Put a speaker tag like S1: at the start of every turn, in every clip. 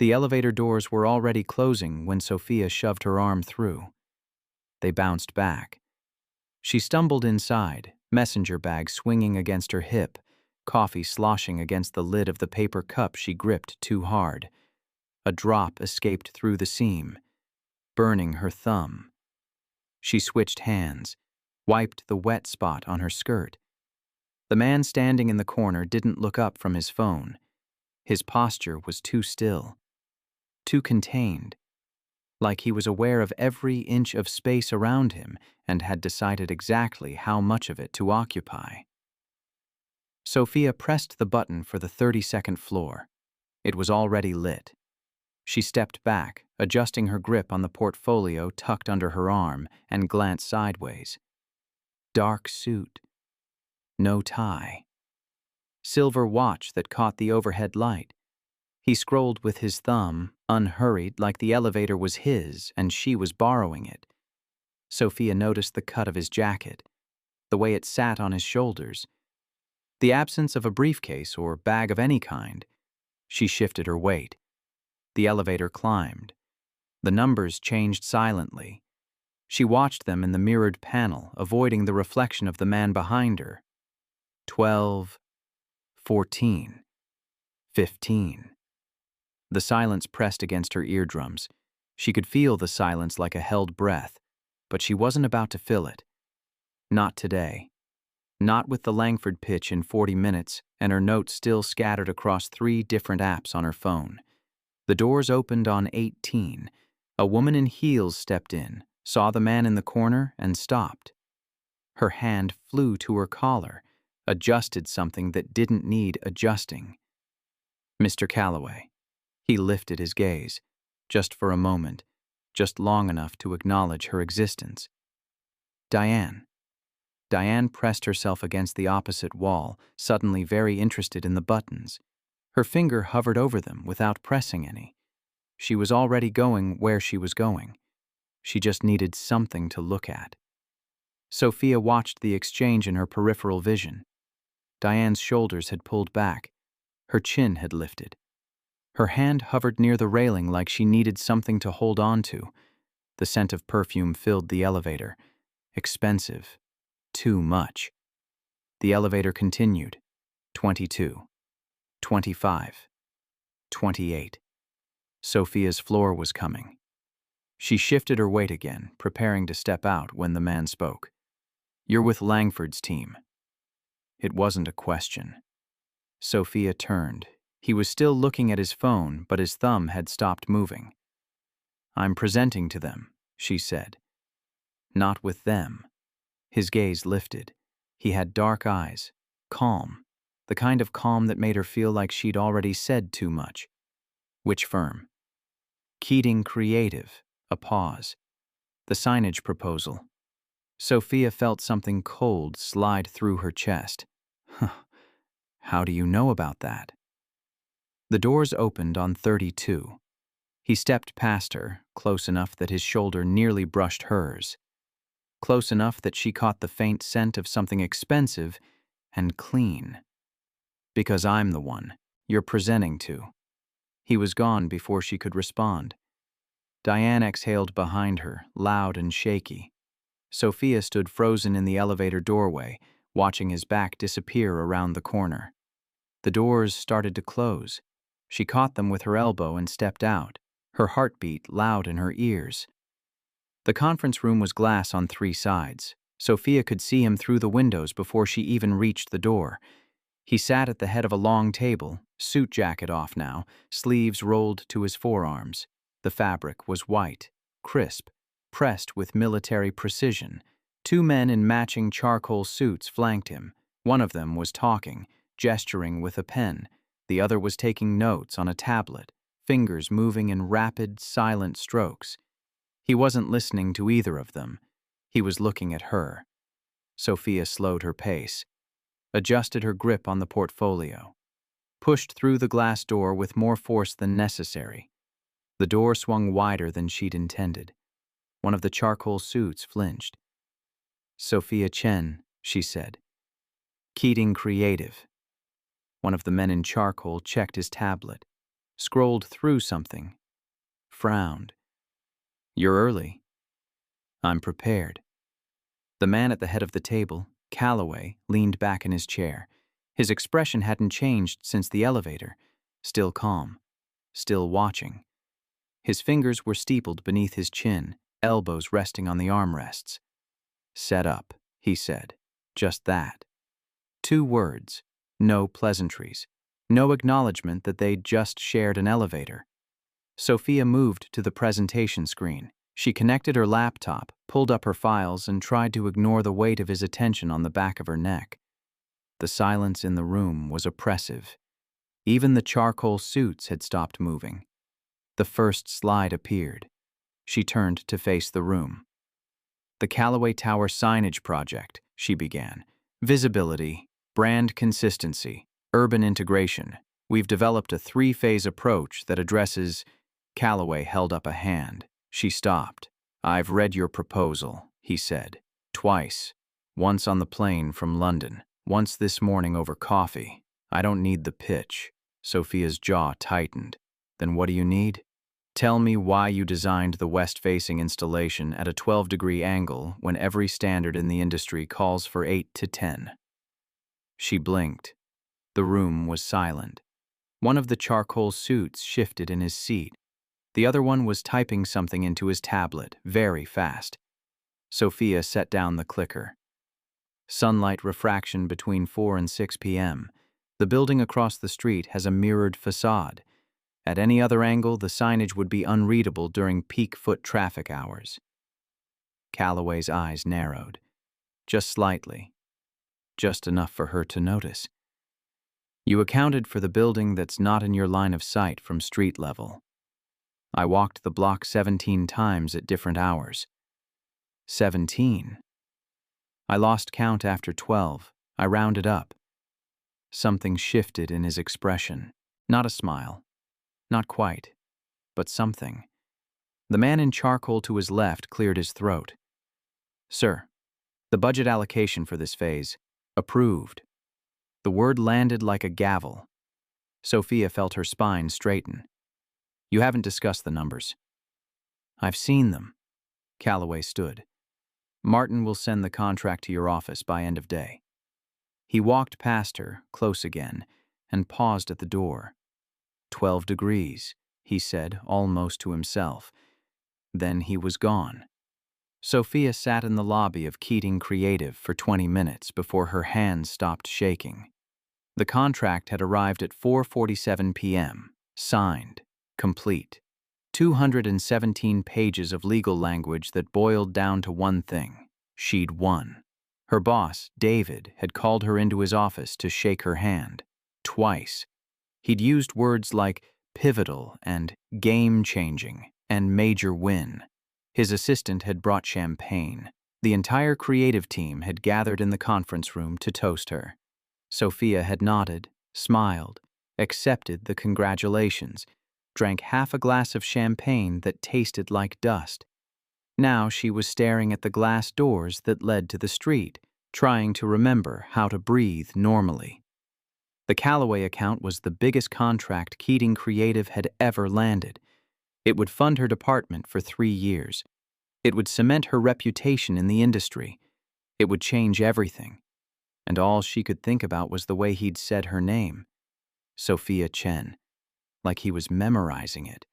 S1: The elevator doors were already closing when Sophia shoved her arm through. They bounced back. She stumbled inside, messenger bag swinging against her hip, coffee sloshing against the lid of the paper cup she gripped too hard. A drop escaped through the seam, burning her thumb. She switched hands, wiped the wet spot on her skirt. The man standing in the corner didn't look up from his phone. His posture was too still, too contained, like he was aware of every inch of space around him and had decided exactly how much of it to occupy. Sophia pressed the button for the 32nd floor. It was already lit. She stepped back, adjusting her grip on the portfolio tucked under her arm, and glanced sideways. Dark suit. No tie. Silver watch that caught the overhead light. He scrolled with his thumb, unhurried, like the elevator was his and she was borrowing it. Sophia noticed the cut of his jacket, the way it sat on his shoulders, the absence of a briefcase or bag of any kind. She shifted her weight. The elevator climbed. The numbers changed silently. She watched them in the mirrored panel, avoiding the reflection of the man behind her. 12, 14, 15. The silence pressed against her eardrums. She could feel the silence like a held breath, but she wasn't about to fill it. Not today. Not with the Langford pitch in 40 minutes and her notes still scattered across 3 different apps on her phone. The doors opened on 18. A woman in heels stepped in, saw the man in the corner, and stopped. Her hand flew to her collar, adjusted something that didn't need adjusting. Mr. Calloway. He lifted his gaze, just for a moment, just long enough to acknowledge her existence. Diane. Diane pressed herself against the opposite wall, suddenly very interested in the buttons. Her finger hovered over them without pressing any. She was already going where she was going. She just needed something to look at. Sophia watched the exchange in her peripheral vision. Diane's shoulders had pulled back. Her chin had lifted. Her hand hovered near the railing like she needed something to hold on to. The scent of perfume filled the elevator. Expensive. Too much. The elevator continued. 22. 25. 28. Sophia's floor was coming. She shifted her weight again, preparing to step out when the man spoke. "You're with Langford's team." It wasn't a question. Sophia turned. He was still looking at his phone, but his thumb had stopped moving. "I'm presenting to them," she said. "Not with them." His gaze lifted. He had dark eyes, calm, the kind of calm that made her feel like she'd already said too much. "Which firm?" "Keating Creative." A pause. "The signage proposal." Sophia felt something cold slide through her chest. How do you know about that? The doors opened on 32. He stepped past her, close enough that his shoulder nearly brushed hers. Close enough that she caught the faint scent of something expensive and clean. "Because I'm the one you're presenting to." He was gone before she could respond. Diane exhaled behind her, loud and shaky. Sophia stood frozen in the elevator doorway, watching his back disappear around the corner. The doors started to close. She caught them with her elbow and stepped out, her heartbeat loud in her ears. The conference room was glass on 3 sides. Sophia could see him through the windows before she even reached the door. He sat at the head of a long table, suit jacket off now, sleeves rolled to his forearms. The fabric was white, crisp, pressed with military precision. 2 men in matching charcoal suits flanked him. One of them was talking, gesturing with a pen. The other was taking notes on a tablet, fingers moving in rapid, silent strokes. He wasn't listening to either of them. He was looking at her. Sophia slowed her pace, adjusted her grip on the portfolio, pushed through the glass door with more force than necessary. The door swung wider than she'd intended. One of the charcoal suits flinched. "Sophia Chen," she said. "Keating Creative." One of the men in charcoal checked his tablet. scrolled through something, frowned. "You're early." "I'm prepared." The man at the head of the table, Calloway, leaned back in his chair. His expression hadn't changed since the elevator. Still calm. Still watching. His fingers were steepled beneath his chin, elbows resting on the armrests. "Set up," he said. Just that. 2 words. No pleasantries. No acknowledgement that they'd just shared an elevator. Sophia moved to the presentation screen. She connected her laptop, pulled up her files, and tried to ignore the weight of his attention on the back of her neck. The silence in the room was oppressive. Even the charcoal suits had stopped moving. The first slide appeared. She turned to face the room. "The Calloway Tower Signage Project," she began. "Visibility, brand consistency, urban integration. We've developed a 3-phase approach that addresses—" Calloway held up a hand. She stopped. "I've read your proposal," he said. "Twice. Once on the plane from London. Once this morning over coffee. I don't need the pitch." Sophia's jaw tightened. "Then what do you need?" "Tell me why you designed the west-facing installation at a 12-degree angle when every standard in the industry calls for 8 to 10. She blinked. The room was silent. One of the charcoal suits shifted in his seat. The other one was typing something into his tablet, very fast. Sophia set down the clicker. Sunlight refraction between 4 and 6 p.m. The building across the street has a mirrored facade. At any other angle, the signage would be unreadable during peak foot traffic hours. Calloway's eyes narrowed. Just slightly. Just enough for her to notice. "You accounted for the building that's not in your line of sight from street level. I walked the block 17 times at different hours." 17. "I lost count after 12. I rounded up." Something shifted in his expression. Not a smile. Not quite. But something. The man in charcoal to his left cleared his throat. "Sir, the budget allocation for this phase, approved." The word landed like a gavel. Sophia felt her spine straighten. "You haven't discussed the numbers." "I've seen them." Calloway stood. "Martin will send the contract to your office by end of day." He walked past her, close again, and paused at the door. 12 degrees, he said, almost to himself. Then he was gone. Sophia sat in the lobby of Keating Creative for 20 minutes before her hands stopped shaking. The contract had arrived at 4:47 p.m., signed, complete. 217 pages of legal language that boiled down to one thing. She'd won. Her boss, David, had called her into his office to shake her hand. Twice. He'd used words like pivotal and game-changing and major win. His assistant had brought champagne. The entire creative team had gathered in the conference room to toast her. Sophia had nodded, smiled, accepted the congratulations, drank half a glass of champagne that tasted like dust. Now she was staring at the glass doors that led to the street, trying to remember how to breathe normally. The Calloway account was the biggest contract Keating Creative had ever landed. It would fund her department for 3 years. It would cement her reputation in the industry. It would change everything. And all she could think about was the way he'd said her name. Sophia Chen. Like he was memorizing it.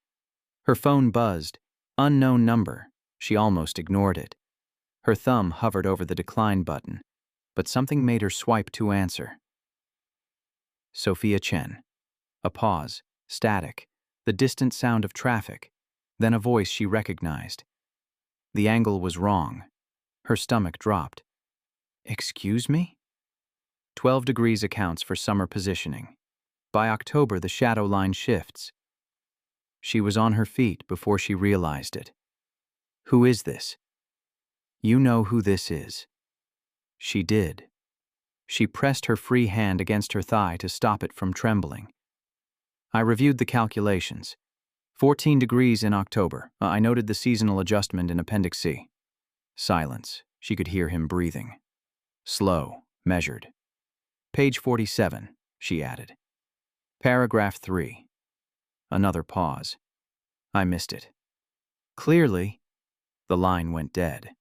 S1: Her phone buzzed. Unknown number. She almost ignored it. Her thumb hovered over the decline button, but something made her swipe to answer. Sophia Chen. A pause, static, the distant sound of traffic, then a voice she recognized. The angle was wrong. Her stomach dropped. "Excuse me?" 12 degrees accounts for summer positioning. By October, the shadow line shifts. She was on her feet before she realized it. "Who is this?" "You know who this is." She did. She pressed her free hand against her thigh to stop it from trembling. "I reviewed the calculations. 14 degrees in October. I noted the seasonal adjustment in Appendix C." Silence. She could hear him breathing. Slow, measured. "Page 47, she added. "Paragraph 3. Another pause. I missed it. Clearly. The line went dead.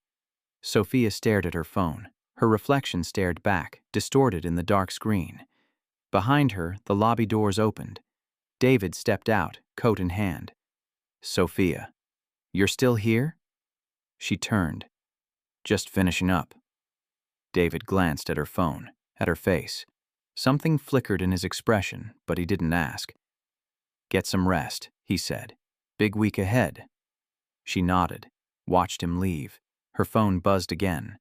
S1: Sophia stared at her phone. Her reflection stared back, distorted in the dark screen. Behind her, the lobby doors opened. David stepped out, coat in hand. Sophia, you're still here? She turned. Just finishing up. David glanced at her phone, at her face. Something flickered in his expression, but he didn't ask. Get some rest, he said. Big week ahead. She nodded, watched him leave. Her phone buzzed again.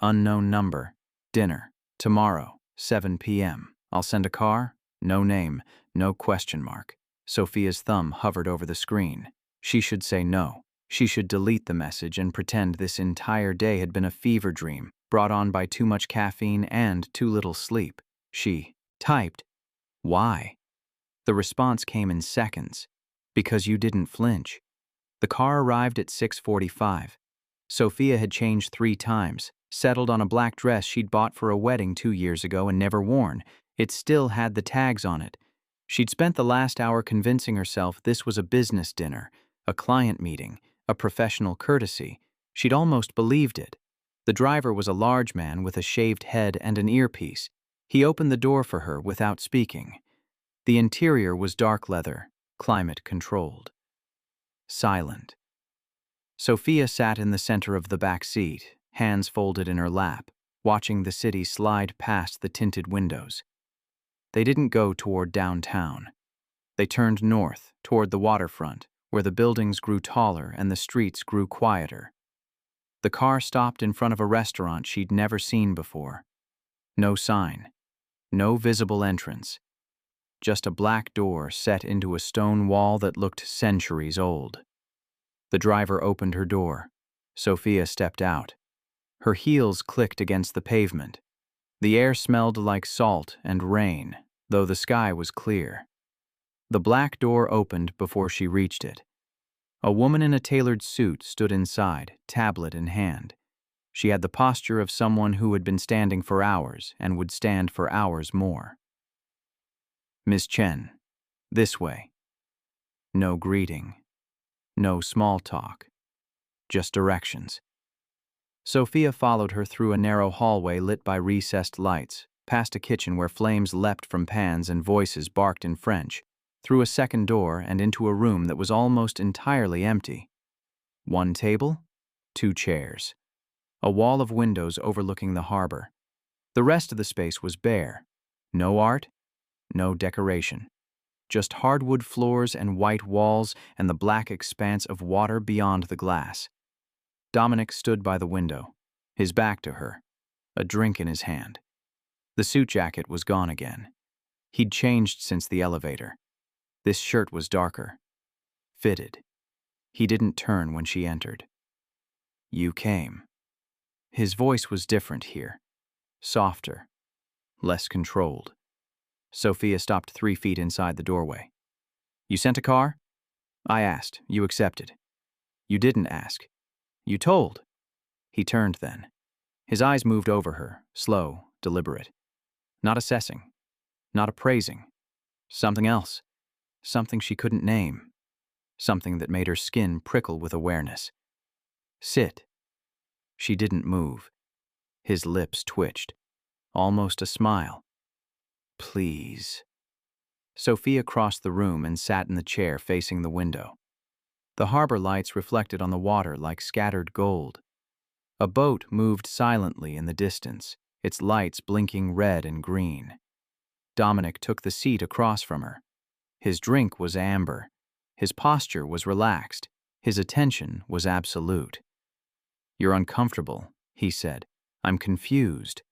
S1: Unknown number. Dinner. Tomorrow, 7 p.m. I'll send a car? No name, no question mark. Sophia's thumb hovered over the screen. She should say no. She should delete the message and pretend this entire day had been a fever dream, brought on by too much caffeine and too little sleep. She typed, "Why?" The response came in seconds. Because you didn't flinch. The car arrived at 6:45. Sophia had changed 3 times, settled on a black dress she'd bought for a wedding 2 years ago and never worn. It still had the tags on it. She'd spent the last hour convincing herself this was a business dinner, a client meeting, a professional courtesy. She'd almost believed it. The driver was a large man with a shaved head and an earpiece. He opened the door for her without speaking. The interior was dark leather, climate-controlled. Silent. Sophia sat in the center of the back seat, hands folded in her lap, watching the city slide past the tinted windows. They didn't go toward downtown. They turned north, toward the waterfront, where the buildings grew taller and the streets grew quieter. The car stopped in front of a restaurant she'd never seen before. No sign. No visible entrance. Just a black door set into a stone wall that looked centuries old. The driver opened her door. Sophia stepped out. Her heels clicked against the pavement. The air smelled like salt and rain, though the sky was clear. The black door opened before she reached it. A woman in a tailored suit stood inside, tablet in hand. She had the posture of someone who had been standing for hours and would stand for hours more. Miss Chen, this way. No greeting. No small talk. Just directions. Sophia followed her through a narrow hallway lit by recessed lights, past a kitchen where flames leapt from pans and voices barked in French, through a second door and into a room that was almost entirely empty. 1 table, 2 chairs. A wall of windows overlooking the harbor. The rest of the space was bare. No art, no decoration. Just hardwood floors and white walls and the black expanse of water beyond the glass. Dominic stood by the window, his back to her, a drink in his hand. The suit jacket was gone again. He'd changed since the elevator. This shirt was darker. Fitted. He didn't turn when she entered. You came. His voice was different here. Softer. Less controlled. Sophia stopped 3 feet inside the doorway. You sent a car? I asked. You accepted. You didn't ask. You told. He turned then. His eyes moved over her, slow, deliberate. Not assessing. Not appraising. Something else. Something she couldn't name. Something that made her skin prickle with awareness. Sit. She didn't move. His lips twitched. Almost a smile. Please. Sophia crossed the room and sat in the chair facing the window. The harbor lights reflected on the water like scattered gold. A boat moved silently in the distance, its lights blinking red and green. Dominic took the seat across from her. His drink was amber. His posture was relaxed. His attention was absolute. You're uncomfortable, he said. I'm confused.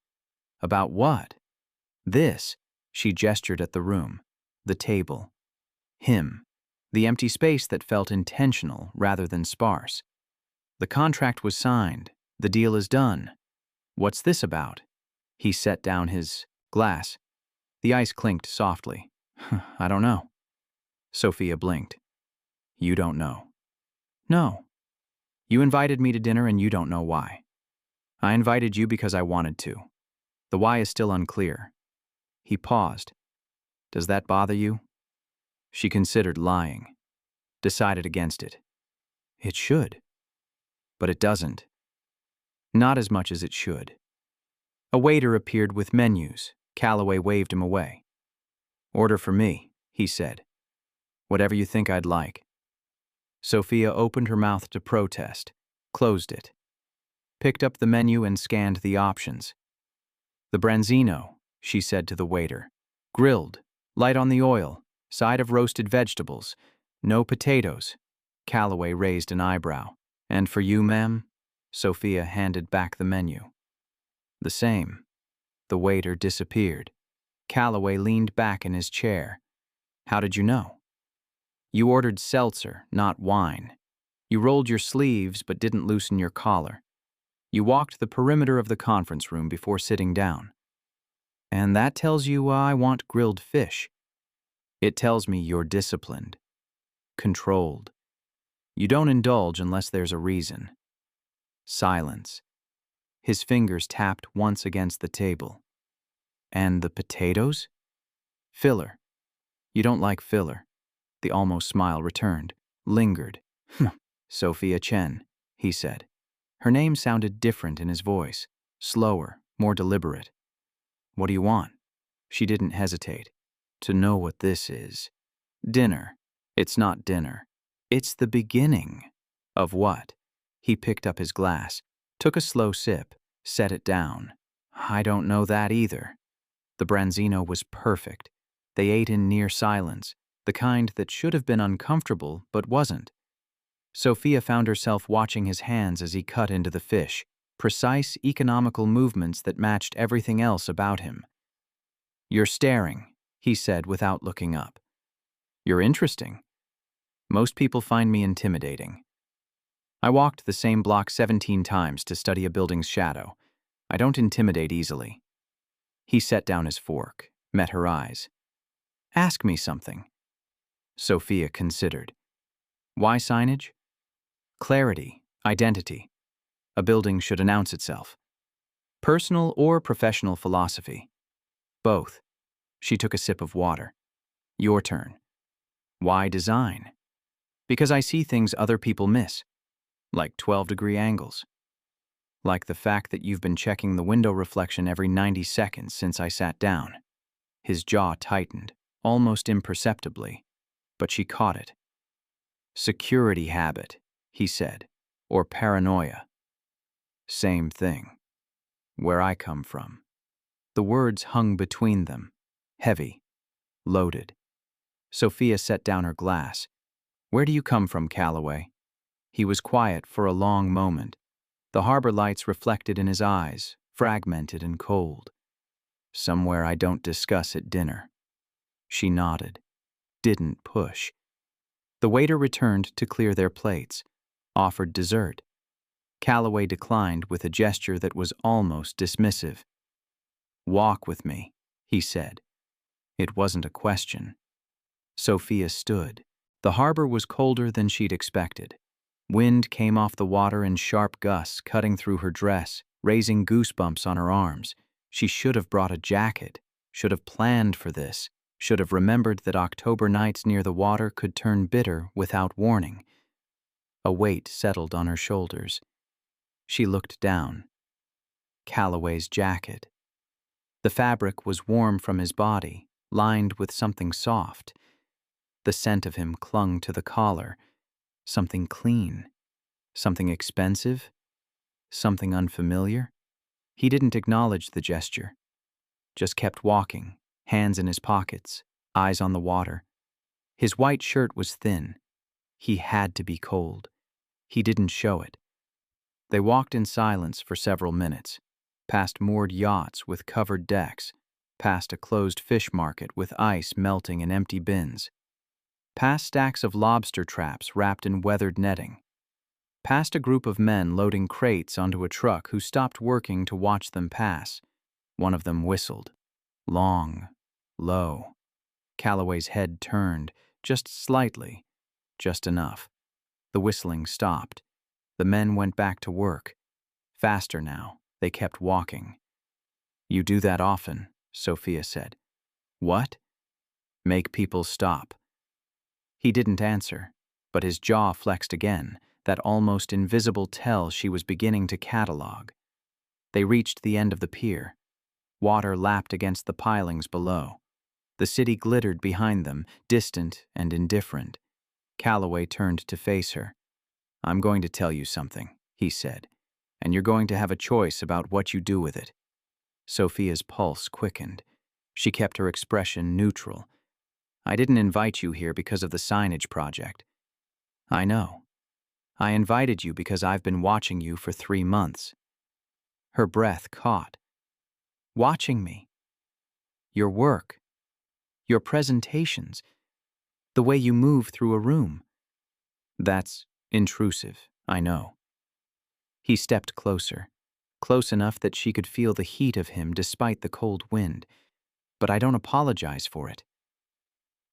S1: About what? This. She gestured at the room, the table, him, the empty space that felt intentional rather than sparse. The contract was signed. The deal is done. What's this about? He set down his glass. The ice clinked softly. I don't know. Sophia blinked. You don't know. No. You invited me to dinner and you don't know why. I invited you because I wanted to. The why is still unclear. He paused. Does that bother you? She considered lying, decided against it. It should, but it doesn't. Not as much as it should. A waiter appeared with menus. Calloway waved him away. "Order for me," he said. "Whatever you think I'd like." Sophia opened her mouth to protest, closed it, picked up the menu and scanned the options. "The branzino," she said to the waiter. "Grilled, light on the oil, side of roasted vegetables, no potatoes." Calloway raised an eyebrow. "And for you, ma'am?" Sophia handed back the menu. "The same." The waiter disappeared. Calloway leaned back in his chair. "How did you know?" "You ordered seltzer, not wine. You rolled your sleeves but didn't loosen your collar. You walked the perimeter of the conference room before sitting down. And that tells you I want grilled fish. It tells me you're disciplined, controlled. You don't indulge unless there's a reason." Silence. His fingers tapped once against the table. "And the potatoes?" "Filler. You don't like filler." The almost smile returned, lingered. "Sophia Chen," he said. Her name sounded different in his voice, slower, more deliberate. "What do you want?" She didn't hesitate. "To know what this is." "Dinner." "It's not dinner. It's the beginning." "Of what?" He picked up his glass, took a slow sip, set it down. "I don't know that either." The branzino was perfect. They ate in near silence, the kind that should have been uncomfortable but wasn't. Sophia found herself watching his hands as he cut into the fish, precise, economical movements that matched everything else about him. "You're staring," he said without looking up. "You're interesting. Most people find me intimidating. I walked the same block 17 times to study a building's shadow. I don't intimidate easily." He set down his fork, met her eyes. "Ask me something." Sophia considered. "Why signage?" "Clarity, identity. A building should announce itself." "Personal or professional philosophy?" "Both." She took a sip of water. "Your turn." "Why design?" "Because I see things other people miss. Like 12-degree angles. Like the fact that you've been checking the window reflection every 90 seconds since I sat down." His jaw tightened, almost imperceptibly, but she caught it. "Security habit," he said, "or paranoia." "Same thing. Where I come from." The words hung between them, heavy, loaded. Sophia set down her glass. "Where do you come from, Calloway?" He was quiet for a long moment. The harbor lights reflected in his eyes, fragmented and cold. "Somewhere I don't discuss at dinner." She nodded. Didn't push. The waiter returned to clear their plates, offered dessert. Calloway declined with a gesture that was almost dismissive. "Walk with me," he said. It wasn't a question. Sophia stood. The harbor was colder than she'd expected. Wind came off the water in sharp gusts, cutting through her dress, raising goosebumps on her arms. She should have brought a jacket, should have planned for this, should have remembered that October nights near the water could turn bitter without warning. A weight settled on her shoulders. She looked down. Calloway's jacket. The fabric was warm from his body, lined with something soft. The scent of him clung to the collar. Something clean. Something expensive. Something unfamiliar. He didn't acknowledge the gesture. Just kept walking, hands in his pockets, eyes on the water. His white shirt was thin. He had to be cold. He didn't show it. They walked in silence for several minutes, past moored yachts with covered decks, past a closed fish market with ice melting in empty bins, past stacks of lobster traps wrapped in weathered netting, past a group of men loading crates onto a truck who stopped working to watch them pass. One of them whistled. Long, low. Calloway's head turned, just slightly, just enough. The whistling stopped. The men went back to work. Faster now, they kept walking. "You do that often," Sophia said. "What?" "Make people stop." He didn't answer, but his jaw flexed again, that almost invisible tell she was beginning to catalog. They reached the end of the pier. Water lapped against the pilings below. The city glittered behind them, distant and indifferent. Calloway turned to face her. "I'm going to tell you something," he said, "and you're going to have a choice about what you do with it." Sophia's pulse quickened. She kept her expression neutral. "I didn't invite you here because of the signage project." "I know. I invited you because I've been watching you for 3 months." Her breath caught. "Watching me? Your work? Your presentations? The way you move through a room?" "That's intrusive, I know." He stepped closer, close enough that she could feel the heat of him despite the cold wind. "But I don't apologize for it."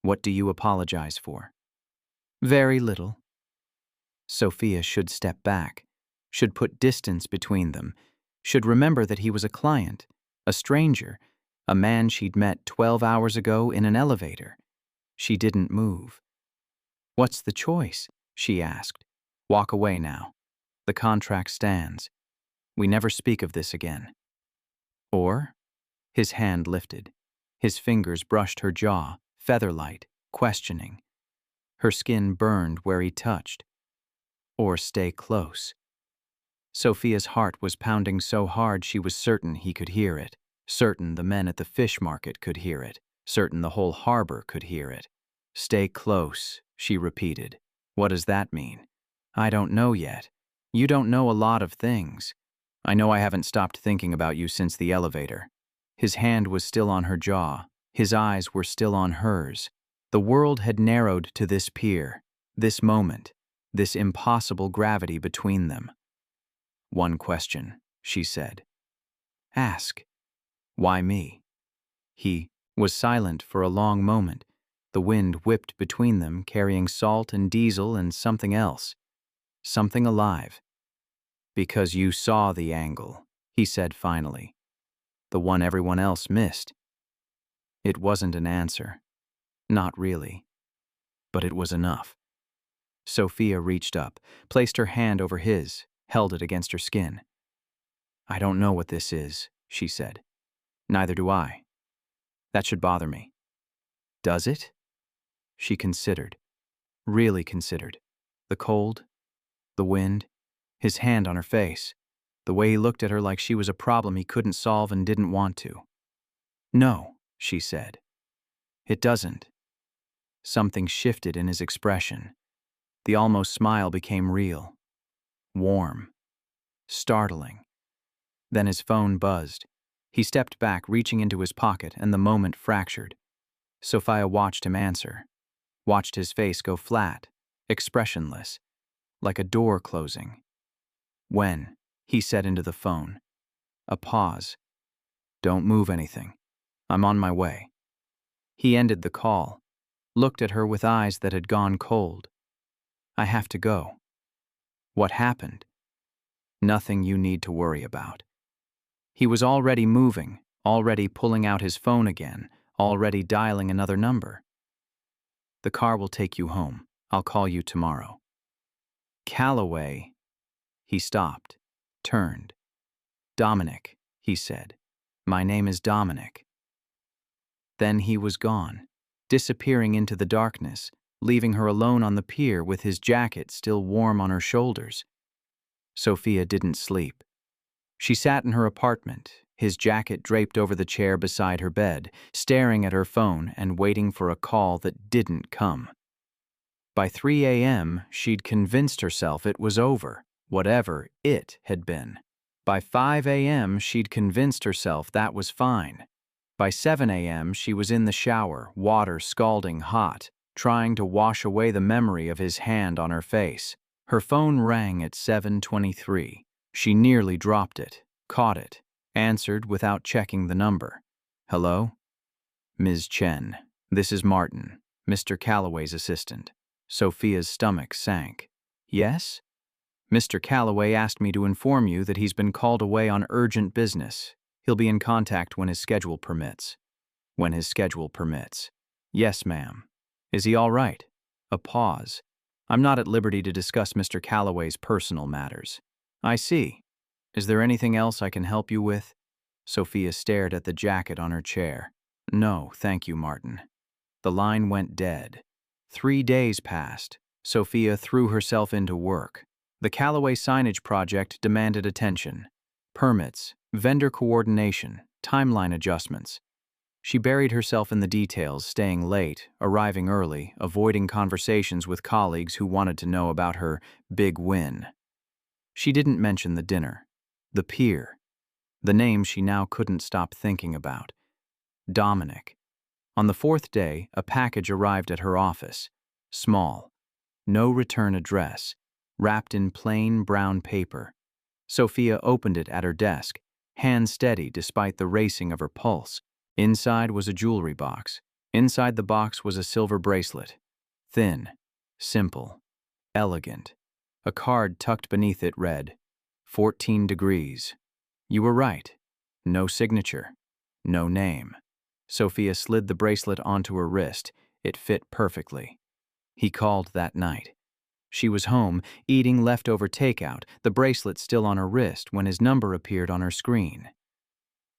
S1: "What do you apologize for?" "Very little." Sophia should step back, should put distance between them, should remember that he was a client, a stranger, a man she'd met 12 hours ago in an elevator. She didn't move. "What's the choice?" she asked. "Walk away now. The contract stands. We never speak of this again." "Or?" His hand lifted. His fingers brushed her jaw, featherlight, questioning. Her skin burned where he touched. "Or stay close." Sophia's heart was pounding so hard she was certain he could hear it, certain the men at the fish market could hear it, certain the whole harbor could hear it. "Stay close," she repeated. "What does that mean?" "I don't know yet. You don't know a lot of things. I know I haven't stopped thinking about you since the elevator." His hand was still on her jaw. His eyes were still on hers. The world had narrowed to this pier, this moment, this impossible gravity between them. "One question," she said. "Ask." "Why me?" He was silent for a long moment. The wind whipped between them, carrying salt and diesel and something else. Something alive. "Because you saw the angle," he said finally. "The one everyone else missed." It wasn't an answer. Not really. But it was enough. Sophia reached up, placed her hand over his, held it against her skin. "I don't know what this is," she said. "Neither do I. That should bother me." "Does it?" She considered. Really considered. The cold, the wind, his hand on her face, the way he looked at her like she was a problem he couldn't solve and didn't want to. "No," she said. "It doesn't." Something shifted in his expression. The almost smile became real. Warm. Startling. Then his phone buzzed. He stepped back, reaching into his pocket, and the moment fractured. Sophia watched him answer, watched his face go flat, expressionless, like a door closing. "When?" he said into the phone. A pause. "Don't move anything. I'm on my way." He ended the call, looked at her with eyes that had gone cold. "I have to go." "What happened?" "Nothing you need to worry about." He was already moving, already pulling out his phone again, already dialing another number. "The car will take you home. I'll call you tomorrow." "Calloway." He stopped, turned. "Dominic," he said. "My name is Dominic." Then he was gone, disappearing into the darkness, leaving her alone on the pier with his jacket still warm on her shoulders. Sophia didn't sleep. She sat in her apartment, his jacket draped over the chair beside her bed, staring at her phone and waiting for a call that didn't come. By 3 a.m., she'd convinced herself it was over, whatever it had been. By 5 a.m., she'd convinced herself that was fine. By 7 a.m., she was in the shower, water scalding hot, trying to wash away the memory of his hand on her face. Her phone rang at 7:23. She nearly dropped it, caught it, answered without checking the number. "Hello?" "Ms. Chen, this is Martin, Mr. Calloway's assistant." Sophia's stomach sank. "Yes?" "Mr. Calloway asked me to inform you that he's been called away on urgent business. He'll be in contact when his schedule permits." "When his schedule permits." "Yes, ma'am." "Is he all right?" A pause. I'm not at liberty to discuss Mr. Calloway's personal matters. I see. Is there anything else I can help you with? Sophia stared at the jacket on her chair. No, thank you, Martin. The line went dead. 3 days passed. Sophia threw herself into work. The Calloway signage project demanded attention. Permits, vendor coordination, timeline adjustments. She buried herself in the details, staying late, arriving early, avoiding conversations with colleagues who wanted to know about her big win. She didn't mention the dinner, the pier, the name she now couldn't stop thinking about. Dominic. On the 4th day, a package arrived at her office. Small. No return address. Wrapped in plain brown paper. Sophia opened it at her desk, hand steady despite the racing of her pulse. Inside was a jewelry box. Inside the box was a silver bracelet. Thin, simple, elegant. A card tucked beneath it read, 14 degrees. You were right. No signature. No name. Sophia slid the bracelet onto her wrist. It fit perfectly. He called that night. She was home, eating leftover takeout, the bracelet still on her wrist when his number appeared on her screen.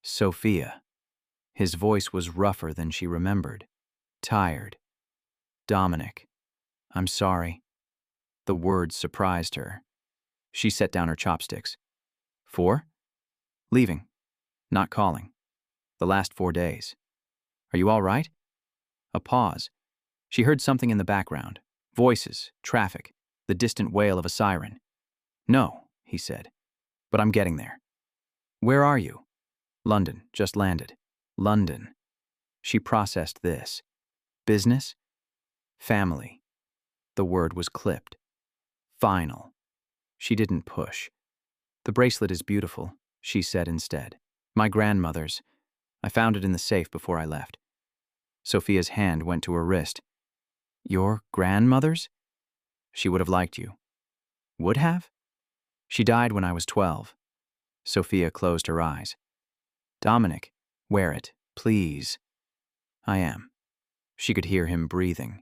S1: Sophia. His voice was rougher than she remembered. Tired. Dominic. I'm sorry. The words surprised her. She set down her chopsticks. 4? Leaving. Not calling. The last 4 days. Are you all right? A pause. She heard something in the background. Voices, traffic, the distant wail of a siren. No, he said. But I'm getting there. Where are you? London, just landed. London. She processed this. Business? Family. The word was clipped. Final. She didn't push. The bracelet is beautiful, she said instead. My grandmother's. I found it in the safe before I left. Sophia's hand went to her wrist. Your grandmother's? She would have liked you. Would have? She died when I was 12. Sophia closed her eyes. Dominic, wear it, please. I am. She could hear him breathing.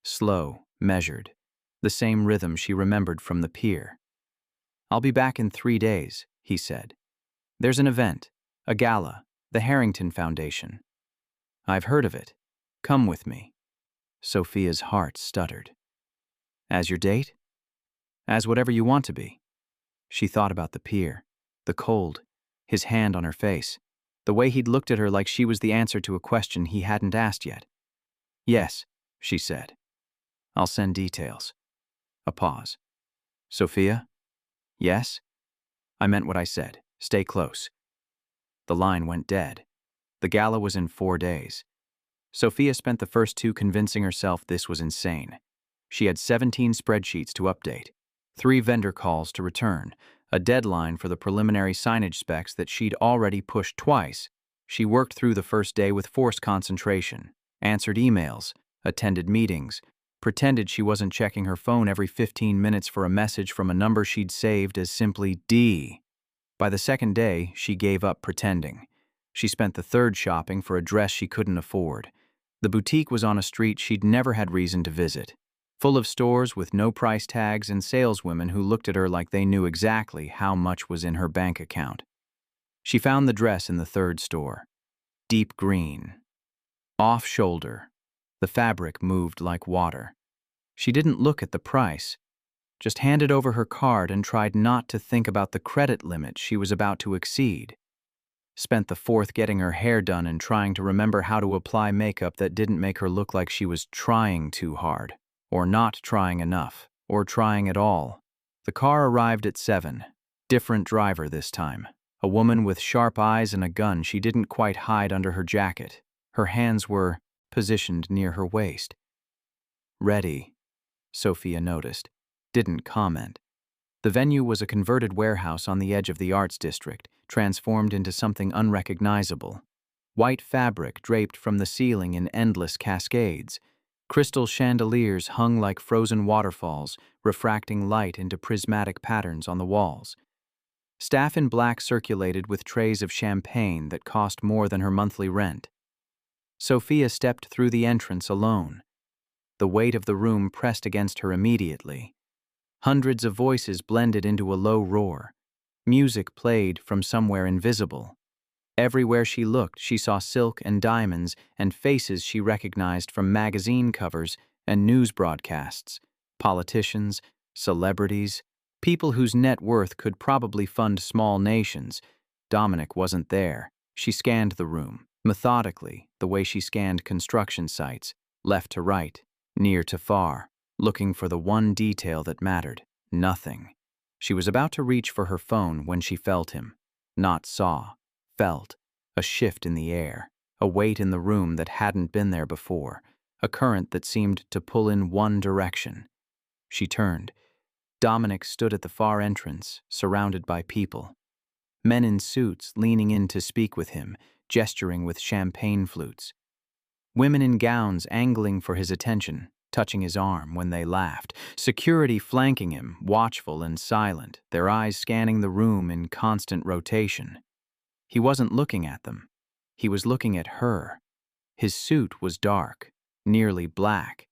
S1: Slow, measured, the same rhythm she remembered from the pier. I'll be back in 3 days, he said. There's an event, a gala, the Harrington Foundation. I've heard of it. Come with me. Sophia's heart stuttered. As your date? As whatever you want to be. She thought about the pier, the cold, his hand on her face, the way he'd looked at her like she was the answer to a question he hadn't asked yet. Yes, she said. I'll send details. A pause. Sophia? Yes? I meant what I said. Stay close. The line went dead. The gala was in 4 days. Sophia spent the first 2 convincing herself this was insane. She had 17 spreadsheets to update, 3 vendor calls to return, a deadline for the preliminary signage specs that she'd already pushed twice. She worked through the first day with forced concentration, answered emails, attended meetings, pretended she wasn't checking her phone every 15 minutes for a message from a number she'd saved as simply D. By the second day, she gave up pretending. She spent the 3rd shopping for a dress she couldn't afford. The boutique was on a street she'd never had reason to visit, full of stores with no price tags and saleswomen who looked at her like they knew exactly how much was in her bank account. She found the dress in the 3rd store. Deep green. Off-shoulder. The fabric moved like water. She didn't look at the price, just handed over her card and tried not to think about the credit limit she was about to exceed. Spent the 4th getting her hair done and trying to remember how to apply makeup that didn't make her look like she was trying too hard, or not trying enough, or trying at all. The car arrived at 7. Different driver this time. A woman with sharp eyes and a gun she didn't quite hide under her jacket. Her hands were positioned near her waist. Ready, Sophia noticed. Didn't comment. The venue was a converted warehouse on the edge of the arts district, transformed into something unrecognizable. White fabric draped from the ceiling in endless cascades. Crystal chandeliers hung like frozen waterfalls, refracting light into prismatic patterns on the walls. Staff in black circulated with trays of champagne that cost more than her monthly rent. Sophia stepped through the entrance alone. The weight of the room pressed against her immediately. Hundreds of voices blended into a low roar. Music played from somewhere invisible. Everywhere she looked, she saw silk and diamonds and faces she recognized from magazine covers and news broadcasts. Politicians, celebrities, people whose net worth could probably fund small nations. Dominic wasn't there. She scanned the room, methodically, the way she scanned construction sites, left to right, near to far, looking for the one detail that mattered. Nothing. She was about to reach for her phone when she felt him. Not saw. Felt. A shift in the air. A weight in the room that hadn't been there before. A current that seemed to pull in one direction. She turned. Dominic stood at the far entrance, surrounded by people. Men in suits leaning in to speak with him, gesturing with champagne flutes. Women in gowns angling for his attention, touching his arm when they laughed. Security flanking him, watchful and silent, their eyes scanning the room in constant rotation. He wasn't looking at them. He was looking at her. His suit was dark, nearly black.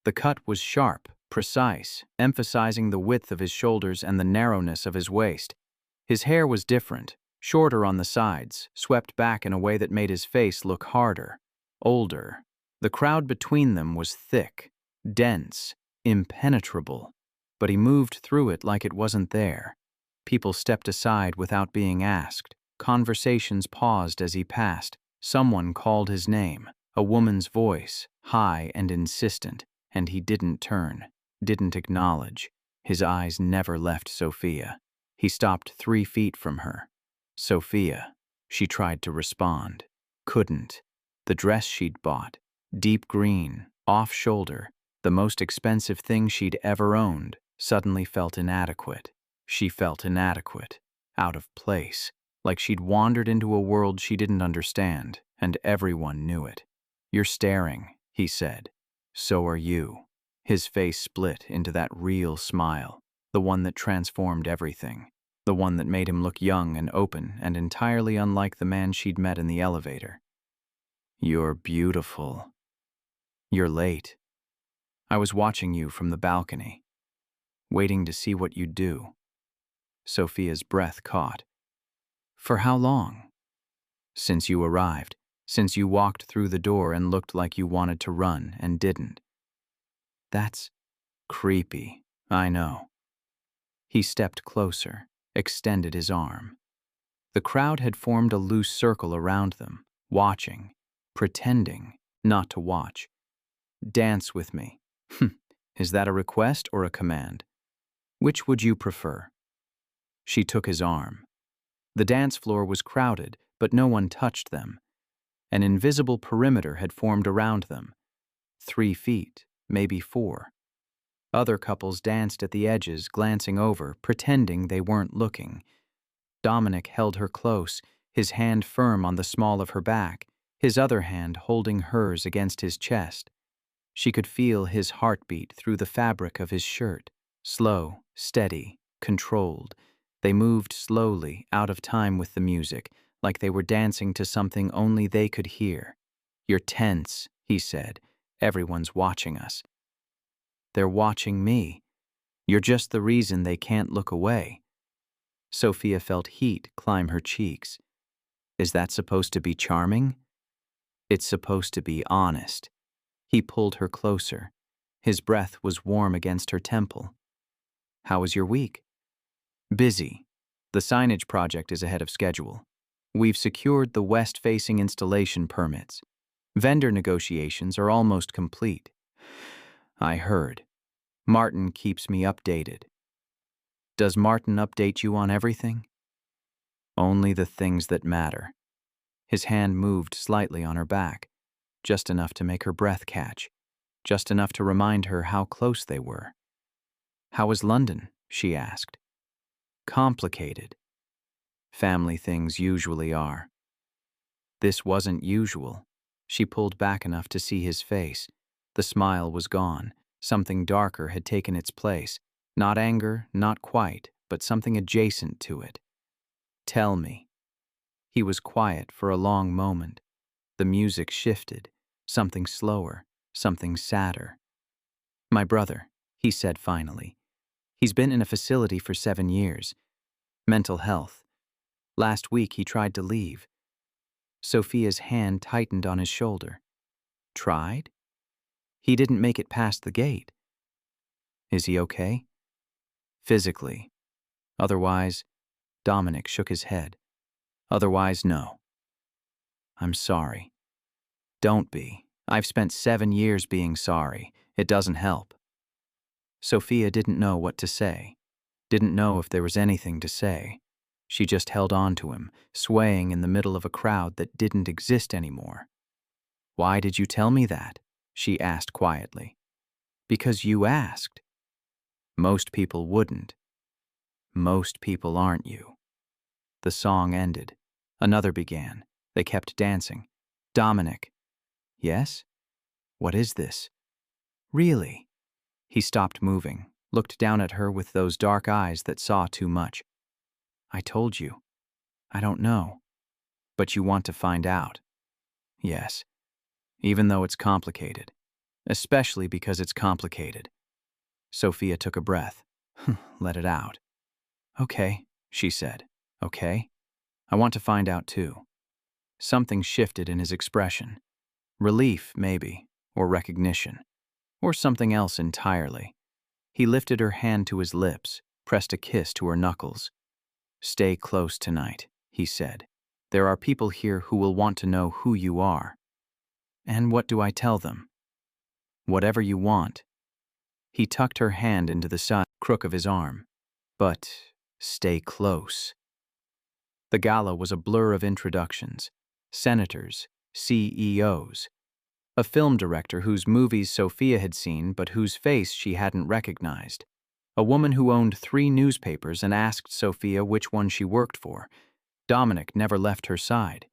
S1: The cut was sharp, precise, emphasizing the width of his shoulders and the narrowness of his waist. His hair was different, shorter on the sides, swept back in a way that made his face look harder, older. The crowd between them was thick, dense, impenetrable, but he moved through it like it wasn't there. People stepped aside without being asked. Conversations paused as he passed. Someone called his name, a woman's voice, high and insistent, and he didn't turn, didn't acknowledge. His eyes never left Sophia. He stopped 3 feet from her. Sophia. She tried to respond. Couldn't. The dress she'd bought, deep green, off-shoulder, the most expensive thing she'd ever owned, suddenly felt inadequate. She felt inadequate, out of place, like she'd wandered into a world she didn't understand, and everyone knew it. "You're staring," he said. "So are you." His face split into that real smile, the one that transformed everything, the one that made him look young and open and entirely unlike the man she'd met in the elevator. "You're beautiful. You're late. I was watching you from the balcony, waiting to see what you'd do." Sophia's breath caught. "For how long?" "Since you arrived. Since you walked through the door and looked like you wanted to run and didn't." "That's creepy, I know." He stepped closer, extended his arm. The crowd had formed a loose circle around them, watching, pretending not to watch. "Dance with me." Is that a request or a command? "Which would you prefer?" She took his arm. The dance floor was crowded, but no one touched them. An invisible perimeter had formed around them. 3 feet, maybe 4. Other couples danced at the edges, glancing over, pretending they weren't looking. Dominic held her close, his hand firm on the small of her back, his other hand holding hers against his chest. She could feel his heartbeat through the fabric of his shirt. Slow, steady, controlled. They moved slowly, out of time with the music, like they were dancing to something only they could hear. "You're tense," he said. "Everyone's watching us." "They're watching me. You're just the reason they can't look away." Sophia felt heat climb her cheeks. "Is that supposed to be charming?" "It's supposed to be honest." He pulled her closer. His breath was warm against her temple. "How was your week?" "Busy. The signage project is ahead of schedule. We've secured the west-facing installation permits. Vendor negotiations are almost complete." "I heard. Martin keeps me updated." "Does Martin update you on everything?" "Only the things that matter." His hand moved slightly on her back, just enough to make her breath catch, just enough to remind her how close they were. "How was London?" she asked. "Complicated. Family things usually are." This wasn't usual. She pulled back enough to see his face. The smile was gone. Something darker had taken its place. Not anger, not quite, but something adjacent to it. "Tell me." He was quiet for a long moment. The music shifted. Something slower, something sadder. My brother, he said finally. He's been in a facility for 7 years. Mental health. Last week he tried to leave. Sophia's hand tightened on his shoulder. Tried? He didn't make it past the gate. Is he okay? Physically. Otherwise, Dominic shook his head. Otherwise, no. I'm sorry. Don't be. I've spent 7 years being sorry. It doesn't help. Sophia didn't know what to say. Didn't know if there was anything to say. She just held on to him, swaying in the middle of a crowd that didn't exist anymore. Why did you tell me that? She asked quietly. Because you asked. Most people wouldn't. Most people aren't you. The song ended. Another began. They kept dancing. Dominic. Yes? What is this? Really? He stopped moving, looked down at her with those dark eyes that saw too much. I told you. I don't know. But you want to find out. Yes. Even though it's complicated. Especially because it's complicated. Sophia took a breath. Let it out. Okay, she said. Okay. I want to find out too. Something shifted in his expression. Relief, maybe, or recognition, or something else entirely. He lifted her hand to his lips, pressed a kiss to her knuckles. Stay close tonight, he said. There are people here who will want to know who you are. And what do I tell them? Whatever you want. He tucked her hand into the side crook of his arm. But stay close. The gala was a blur of introductions. Senators, CEOs. A film director whose movies Sophia had seen but whose face she hadn't recognized. A woman who owned 3 newspapers and asked Sophia which one she worked for. Dominic never left her side.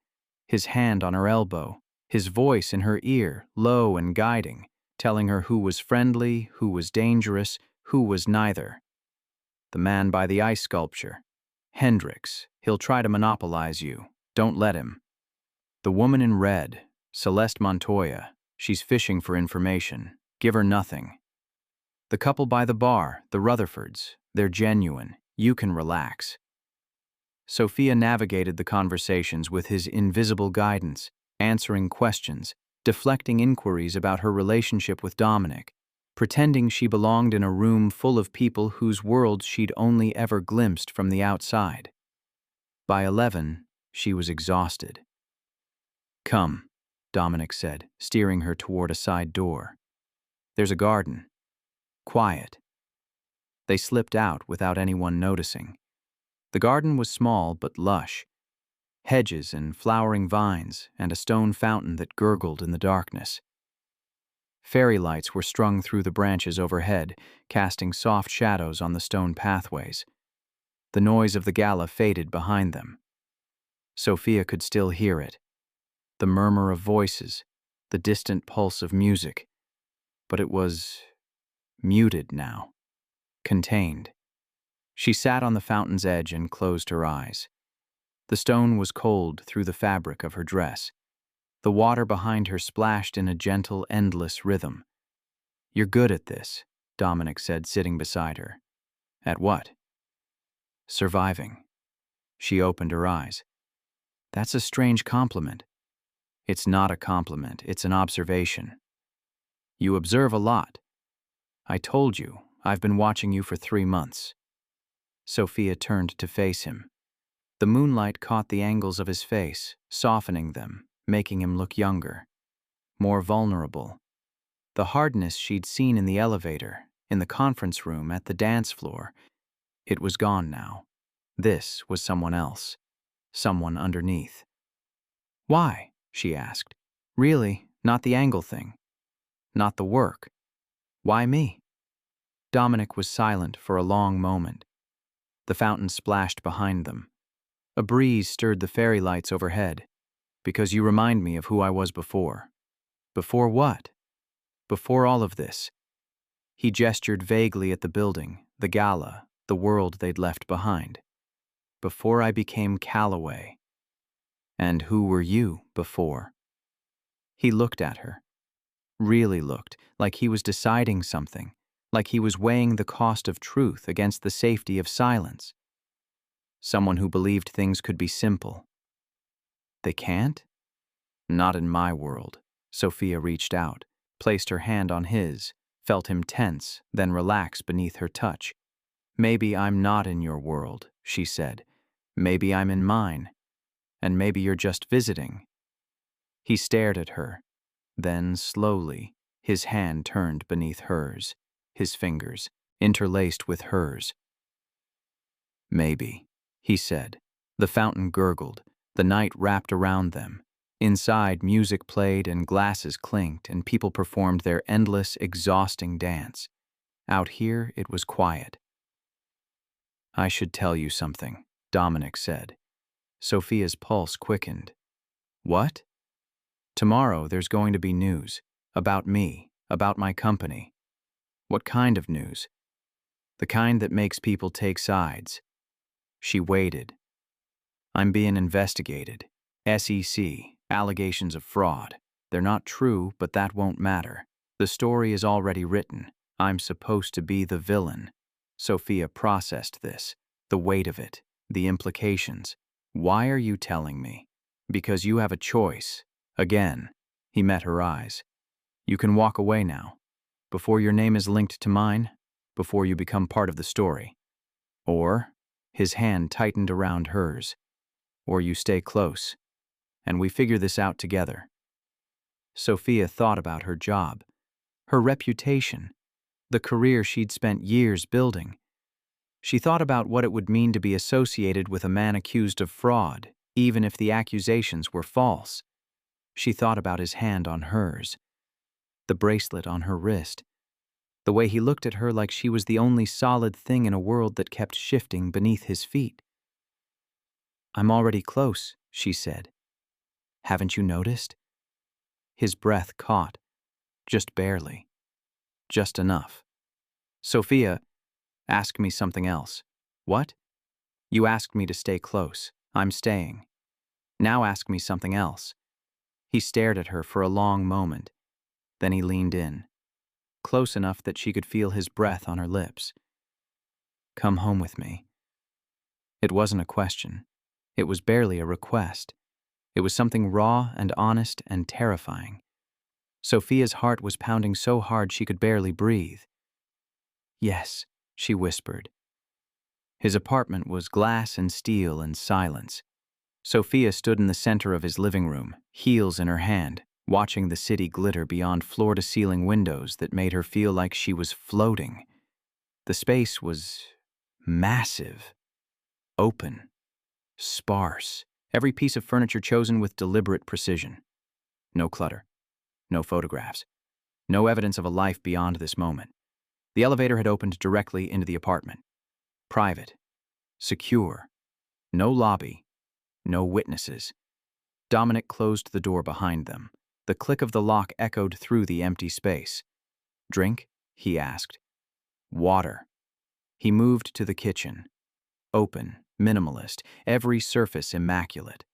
S1: His hand on her elbow, his voice in her ear, low and guiding, telling her who was friendly, who was dangerous, who was neither. The man by the ice sculpture. Hendricks, he'll try to monopolize you. Don't let him. The woman in red, Celeste Montoya, she's fishing for information. Give her nothing. The couple by the bar, the Rutherfords, they're genuine. You can relax. Sophia navigated the conversations with his invisible guidance, answering questions, deflecting inquiries about her relationship with Dominic, pretending she belonged in a room full of people whose worlds she'd only ever glimpsed from the outside. By 11, she was exhausted. Come, Dominic said, steering her toward a side door. There's a garden. Quiet. They slipped out without anyone noticing. The garden was small but lush. Hedges and flowering vines and a stone fountain that gurgled in the darkness. Fairy lights were strung through the branches overhead, casting soft shadows on the stone pathways. The noise of the gala faded behind them. Sophia could still hear it. The murmur of voices, the distant pulse of music. But it was muted now, contained. She sat on the fountain's edge and closed her eyes. The stone was cold through the fabric of her dress. The water behind her splashed in a gentle, endless rhythm. You're good at this, Dominic said, sitting beside her. At what? Surviving. She opened her eyes. That's a strange compliment. It's not a compliment, it's an observation. You observe a lot. I told you, I've been watching you for 3 months. Sophia turned to face him. The moonlight caught the angles of his face, softening them, making him look younger, more vulnerable. The hardness she'd seen in the elevator, in the conference room, at the dance floor, it was gone now. This was someone else, someone underneath. Why? She asked. Really, not the angle thing. Not the work. Why me? Dominic was silent for a long moment. The fountain splashed behind them. A breeze stirred the fairy lights overhead. Because you remind me of who I was before. Before what? Before all of this. He gestured vaguely at the building, the gala, the world they'd left behind. Before I became Calloway. And who were you before? He looked at her. really looked like he was deciding something, like he was weighing the cost of truth against the safety of silence. Someone who believed things could be simple. They can't? Not in my world. Sophia reached out, placed her hand on his, felt him tense, then relax beneath her touch. Maybe I'm not in your world, she said. Maybe I'm in mine. And maybe you're just visiting. He stared at her. Then, slowly, his hand turned beneath hers, his fingers interlaced with hers. Maybe, he said. The fountain gurgled. The night wrapped around them. Inside, music played and glasses clinked and people performed their endless, exhausting dance. Out here, it was quiet. I should tell you something, Dominic said. Sophia's pulse quickened. What? Tomorrow there's going to be news. About me. About my company. What kind of news? The kind that makes people take sides. She waited. I'm being investigated. SEC. Allegations of fraud. They're not true, but that won't matter. The story is already written. I'm supposed to be the villain. Sophia processed this. The weight of it. The implications. Why are you telling me? Because you have a choice. Again. He met her eyes. You can walk away now. Before your name is linked to mine. Before you become part of the story. Or, his hand tightened around hers. Or you stay close. And we figure this out together. Sophia thought about her job, her reputation, the career she'd spent years building. She thought about what it would mean to be associated with a man accused of fraud, even if the accusations were false. She thought about his hand on hers, the bracelet on her wrist, the way he looked at her like she was the only solid thing in a world that kept shifting beneath his feet. I'm already close, she said. Haven't you noticed? His breath caught. Just barely. Just enough. Sophia, ask me something else. What? You asked me to stay close. I'm staying. Now ask me something else. He stared at her for a long moment. Then he leaned in, close enough that she could feel his breath on her lips. Come home with me. It wasn't a question. It was barely a request. It was something raw and honest and terrifying. Sophia's heart was pounding so hard she could barely breathe. Yes, she whispered. His apartment was glass and steel and silence. Sophia stood in the center of his living room, heels in her hand, watching the city glitter beyond floor-to-ceiling windows that made her feel like she was floating. The space was massive, open, sparse, every piece of furniture chosen with deliberate precision. No clutter, no photographs, no evidence of a life beyond this moment. The elevator had opened directly into the apartment. Private, secure, no lobby, no witnesses. Dominic closed the door behind them. The click of the lock echoed through the empty space. Drink? He asked. Water. He moved to the kitchen. Open, minimalist, every surface immaculate.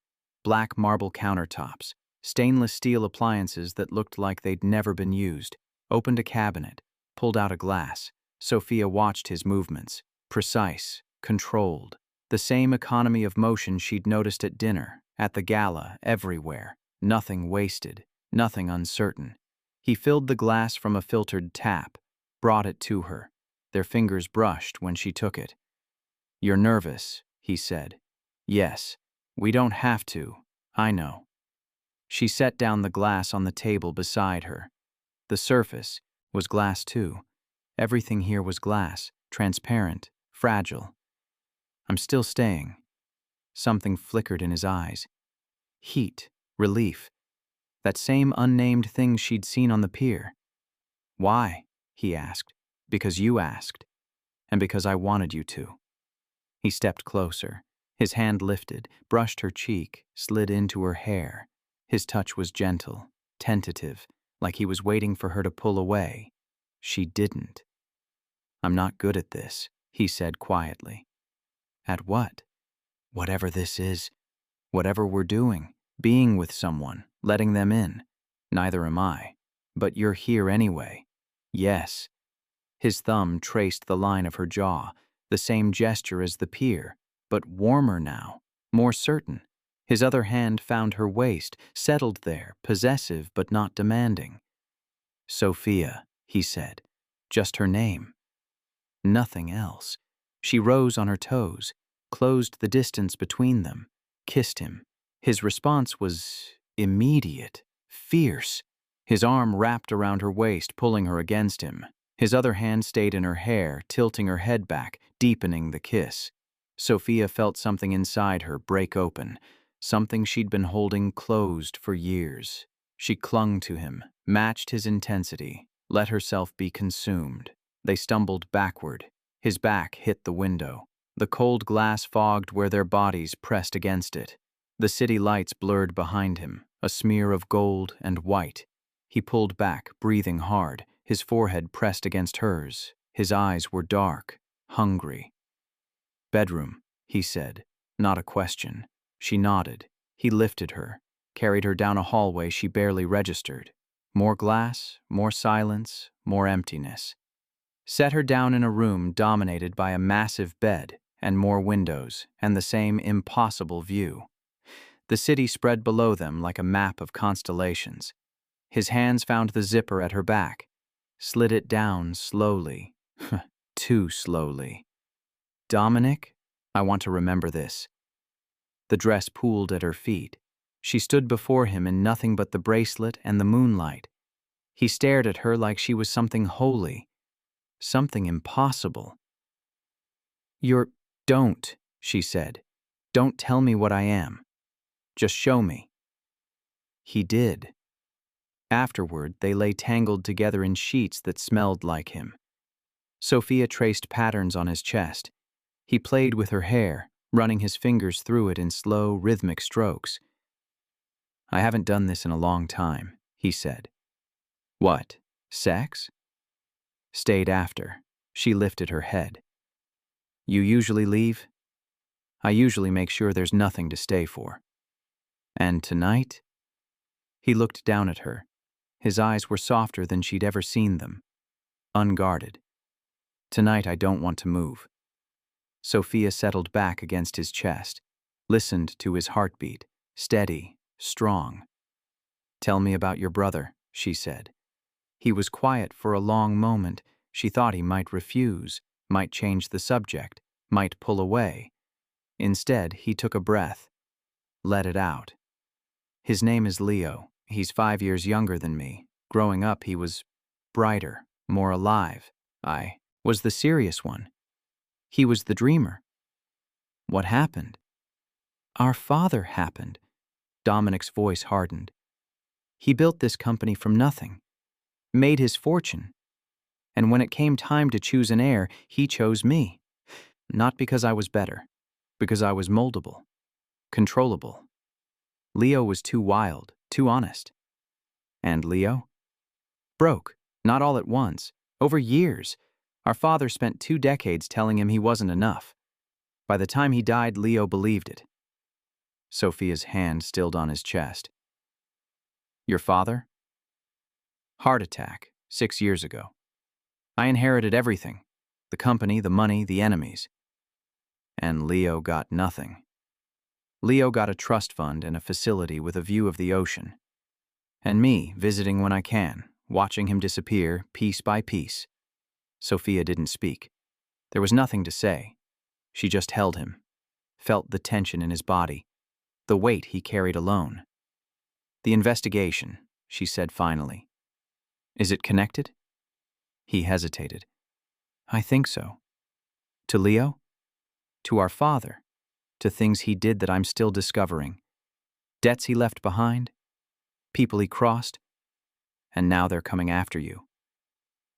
S1: Black marble countertops, stainless steel appliances that looked like they'd never been used. Opened a cabinet, pulled out a glass. Sophia watched his movements. Precise, controlled. The same economy of motion she'd noticed at dinner, at the gala, everywhere. Nothing wasted, nothing uncertain. He filled the glass from a filtered tap, brought it to her. Their fingers brushed when she took it. You're nervous, he said. Yes, we don't have to, I know. She set down the glass on the table beside her. The surface was glass too. Everything here was glass, transparent, fragile. I'm still staying. Something flickered in his eyes. Heat, relief. That same unnamed thing she'd seen on the pier. Why? He asked. Because you asked. And because I wanted you to. He stepped closer. His hand lifted, brushed her cheek, slid into her hair. His touch was gentle, tentative, like he was waiting for her to pull away. She didn't. I'm not good at this, he said quietly. At what? Whatever this is. Whatever we're doing. Being with someone. Letting them in. Neither am I. But you're here anyway. Yes. His thumb traced the line of her jaw, the same gesture as the peer, but warmer now, more certain. His other hand found her waist, settled there, possessive but not demanding. Sophia, he said. Just her name. Nothing else. She rose on her toes, closed the distance between them, kissed him. His response was immediate, fierce. His arm wrapped around her waist, pulling her against him. His other hand stayed in her hair, tilting her head back, deepening the kiss. Sophia felt something inside her break open, something she'd been holding closed for years. She clung to him, matched his intensity, let herself be consumed. They stumbled backward. His back hit the window. The cold glass fogged where their bodies pressed against it. The city lights blurred behind him, a smear of gold and white. He pulled back, breathing hard, his forehead pressed against hers. His eyes were dark, hungry. "Bedroom," he said, not a question. She nodded. He lifted her, carried her down a hallway she barely registered. More glass, more silence, more emptiness. Set her down in a room dominated by a massive bed and more windows and the same impossible view. The city spread below them like a map of constellations. His hands found the zipper at her back, slid it down slowly, too slowly. "Dominic, I want to remember this." The dress pooled at her feet. She stood before him in nothing but the bracelet and the moonlight. He stared at her like she was something holy, something impossible. Don't," she said. "Don't tell me what I am. Just show me." He did. Afterward, they lay tangled together in sheets that smelled like him. Sophia traced patterns on his chest. He played with her hair, running his fingers through it in slow, rhythmic strokes. "I haven't done this in a long time," he said. "What, sex?" Stayed after. She lifted her head. "You usually leave?" "I usually make sure there's nothing to stay for." "And tonight?" He looked down at her. His eyes were softer than she'd ever seen them, unguarded. "Tonight I don't want to move." Sophia settled back against his chest, listened to his heartbeat, steady, strong. "Tell me about your brother," she said. He was quiet for a long moment. She thought he might refuse, might change the subject, might pull away. Instead, he took a breath, let it out. "His name is Leo. He's 5 years younger than me. Growing up, he was brighter, more alive. I was the serious one. He was the dreamer." "What happened?" "Our father happened." Dominic's voice hardened. "He built this company from nothing, made his fortune. And when it came time to choose an heir, he chose me. Not because I was better, because I was moldable, controllable. Leo was too wild, too honest. And Leo? Broke, not all at once, over years. Our father spent 2 decades telling him he wasn't enough. By the time he died, Leo believed it." Sophia's hand stilled on his chest. "Your father?" "Heart attack, 6 years ago. I inherited everything. The company, the money, the enemies. And Leo got nothing. Leo got a trust fund and a facility with a view of the ocean. And me, visiting when I can, watching him disappear piece by piece." Sophia didn't speak. There was nothing to say. She just held him, felt the tension in his body, the weight he carried alone. "The investigation," she said finally. "Is it connected?" He hesitated. "I think so." "To Leo?" "To our father. To things he did that I'm still discovering. Debts he left behind, people he crossed, and now they're coming after you.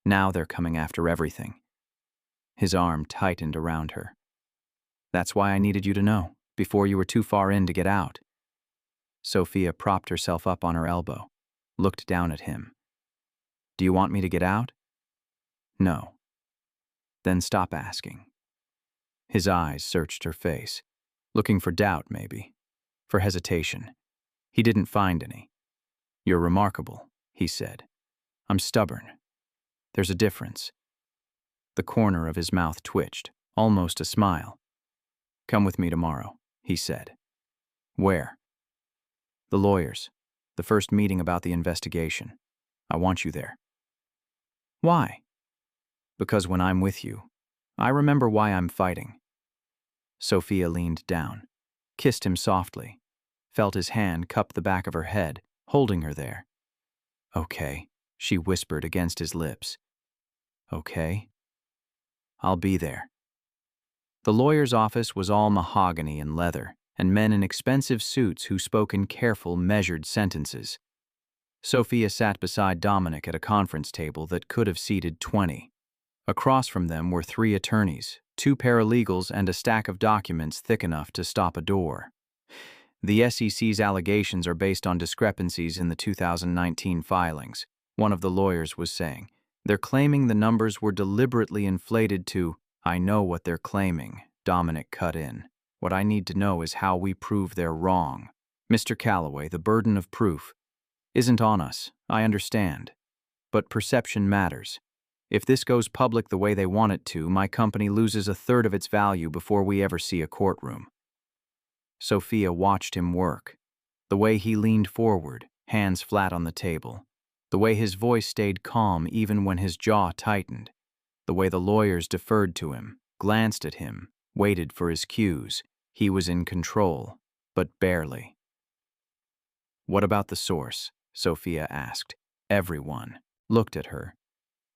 S1: Now they're coming after everything." His arm tightened around her. "That's why I needed you to know, before you were too far in to get out." Sophia propped herself up on her elbow, looked down at him. "Do you want me to get out?" "No." "Then stop asking." His eyes searched her face, looking for doubt maybe, for hesitation. He didn't find any. "You're remarkable," he said. I'm stubborn. There's a difference. The corner of his mouth twitched, almost a smile. Come with me tomorrow, he said. Where? The lawyers. The first meeting about the investigation. I want you there. Why? Because when I'm with you, I remember why I'm fighting. Sophia leaned down, kissed him softly, felt his hand cup the back of her head, holding her there. Okay, she whispered against his lips. Okay. I'll be there. The lawyer's office was all mahogany and leather, and men in expensive suits who spoke in careful, measured sentences. Sophia sat beside Dominic at a conference table that could have seated 20. Across from them were 3 attorneys, 2 paralegals, and a stack of documents thick enough to stop a door. The SEC's allegations are based on discrepancies in the 2019 filings, one of the lawyers was saying. They're claiming the numbers were deliberately inflated to, I know what they're claiming, Dominic cut in. What I need to know is how we prove they're wrong. Mr. Calloway, the burden of proof isn't on us, I understand. But perception matters. If this goes public the way they want it to, my company loses 1/3 of its value before we ever see a courtroom. Sophia watched him work. The way he leaned forward, hands flat on the table. The way his voice stayed calm even when his jaw tightened. The way the lawyers deferred to him, glanced at him, waited for his cues. He was in control, but barely. What about the source? Sophia asked. Everyone looked at her.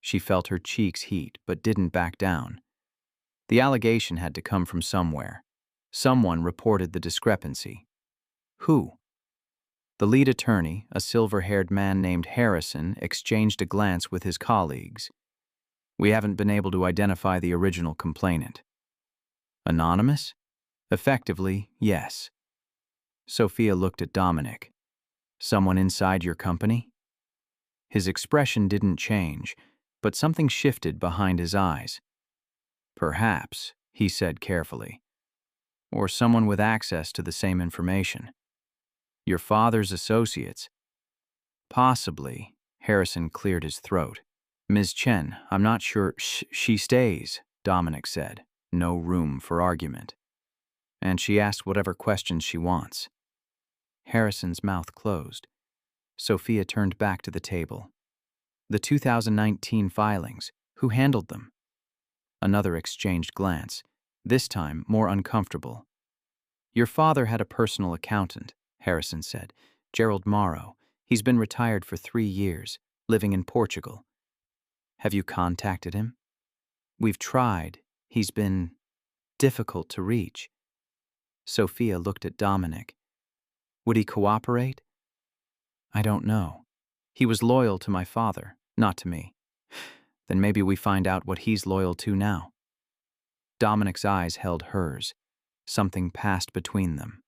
S1: She felt her cheeks heat, but didn't back down. The allegation had to come from somewhere. Someone reported the discrepancy. Who? The lead attorney, a silver-haired man named Harrison, exchanged a glance with his colleagues. We haven't been able to identify the original complainant. Anonymous? Effectively, yes. Sophia looked at Dominic. Someone inside your company? His expression didn't change, but something shifted behind his eyes. Perhaps, he said carefully. Or someone with access to the same information. Your father's associates. Possibly, Harrison cleared his throat. Ms. Chen, I'm not sure. She stays, Dominic said. No room for argument. And she asks whatever questions she wants. Harrison's mouth closed. Sophia turned back to the table. The 2019 filings, who handled them? Another exchanged glance, this time more uncomfortable. Your father had a personal accountant, Harrison said. Gerald Morrow. He's been retired for 3 years, living in Portugal. Have you contacted him? We've tried. He's been difficult to reach. Sophia looked at Dominic. Would he cooperate? I don't know. He was loyal to my father, not to me. Then maybe we find out what he's loyal to now. Dominic's eyes held hers. Something passed between them.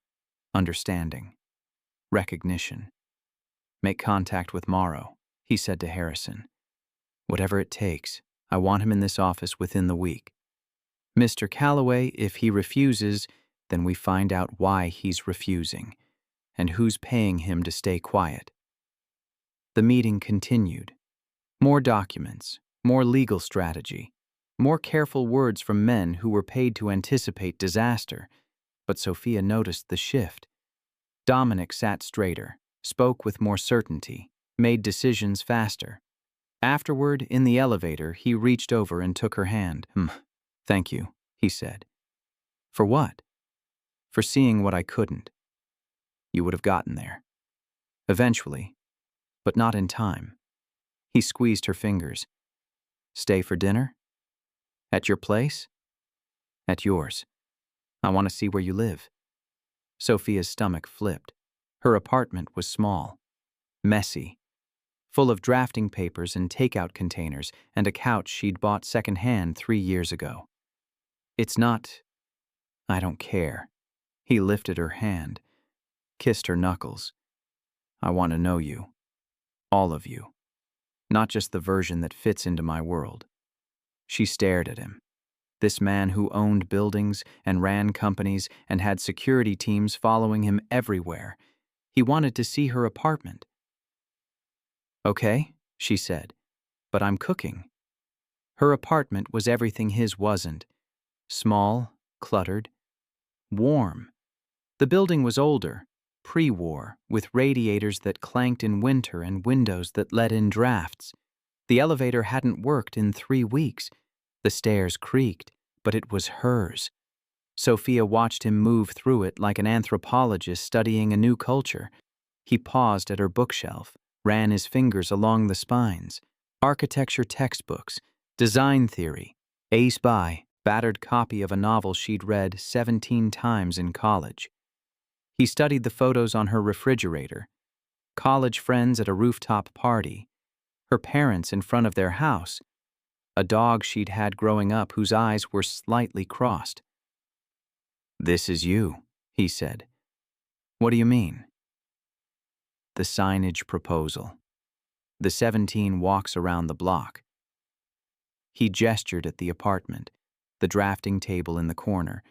S1: Understanding. Recognition. Make contact with Morrow, he said to Harrison. Whatever it takes, I want him in this office within the week. Mr. Calloway, if he refuses, then we find out why he's refusing, and who's paying him to stay quiet. The meeting continued. More documents, more legal strategy, more careful words from men who were paid to anticipate disaster. But Sophia noticed the shift. Dominic sat straighter, spoke with more certainty, made decisions faster. Afterward, in the elevator, he reached over and took her hand. Thank you, he said. For what? For seeing what I couldn't. You would have gotten there. Eventually, but not in time. He squeezed her fingers. Stay for dinner? At your place? At yours. I want to see where you live. Sophia's stomach flipped. Her apartment was small, messy, full of drafting papers and takeout containers and a couch she'd bought secondhand 3 years ago. It's not... I don't care. He lifted her hand, kissed her knuckles. I want to know you. All of you. Not just the version that fits into my world. She stared at him. This man who owned buildings and ran companies and had security teams following him everywhere. He wanted to see her apartment. Okay, she said, but I'm cooking. Her apartment was everything his wasn't. Small, cluttered, warm. The building was older, pre-war, with radiators that clanked in winter and windows that let in drafts. The elevator hadn't worked in 3 weeks. The stairs creaked, but it was hers. Sophia watched him move through it like an anthropologist studying a new culture. He paused at her bookshelf, ran his fingers along the spines. Architecture textbooks, design theory, ace-by, battered copy of a novel she'd read 17 times in college. He studied the photos on her refrigerator. College friends at a rooftop party. Her parents in front of their house. A dog she'd had growing up whose eyes were slightly crossed. "This is you," he said. "What do you mean?" "The signage proposal. The 17 walks around the block." He gestured at the apartment, the drafting table in the corner,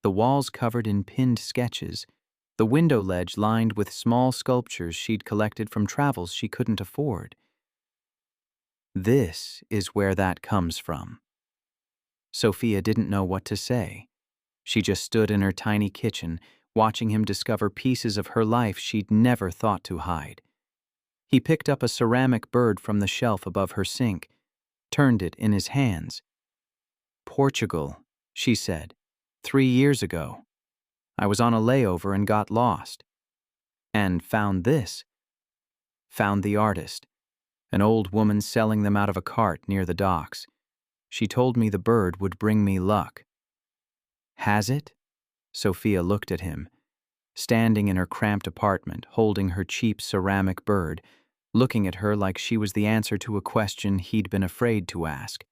S1: the walls covered in pinned sketches, the window ledge lined with small sculptures she'd collected from travels she couldn't afford. "This is where that comes from." Sophia didn't know what to say. She just stood in her tiny kitchen, watching him discover pieces of her life she'd never thought to hide. He picked up a ceramic bird from the shelf above her sink, turned it in his hands. "Portugal," she said, 3 years ago. I was on a layover and got lost. And found this. Found the artist, an old woman selling them out of a cart near the docks. She told me the bird would bring me luck." "Has it?" Sophia looked at him, standing in her cramped apartment, holding her cheap ceramic bird, looking at her like she was the answer to a question he'd been afraid to ask.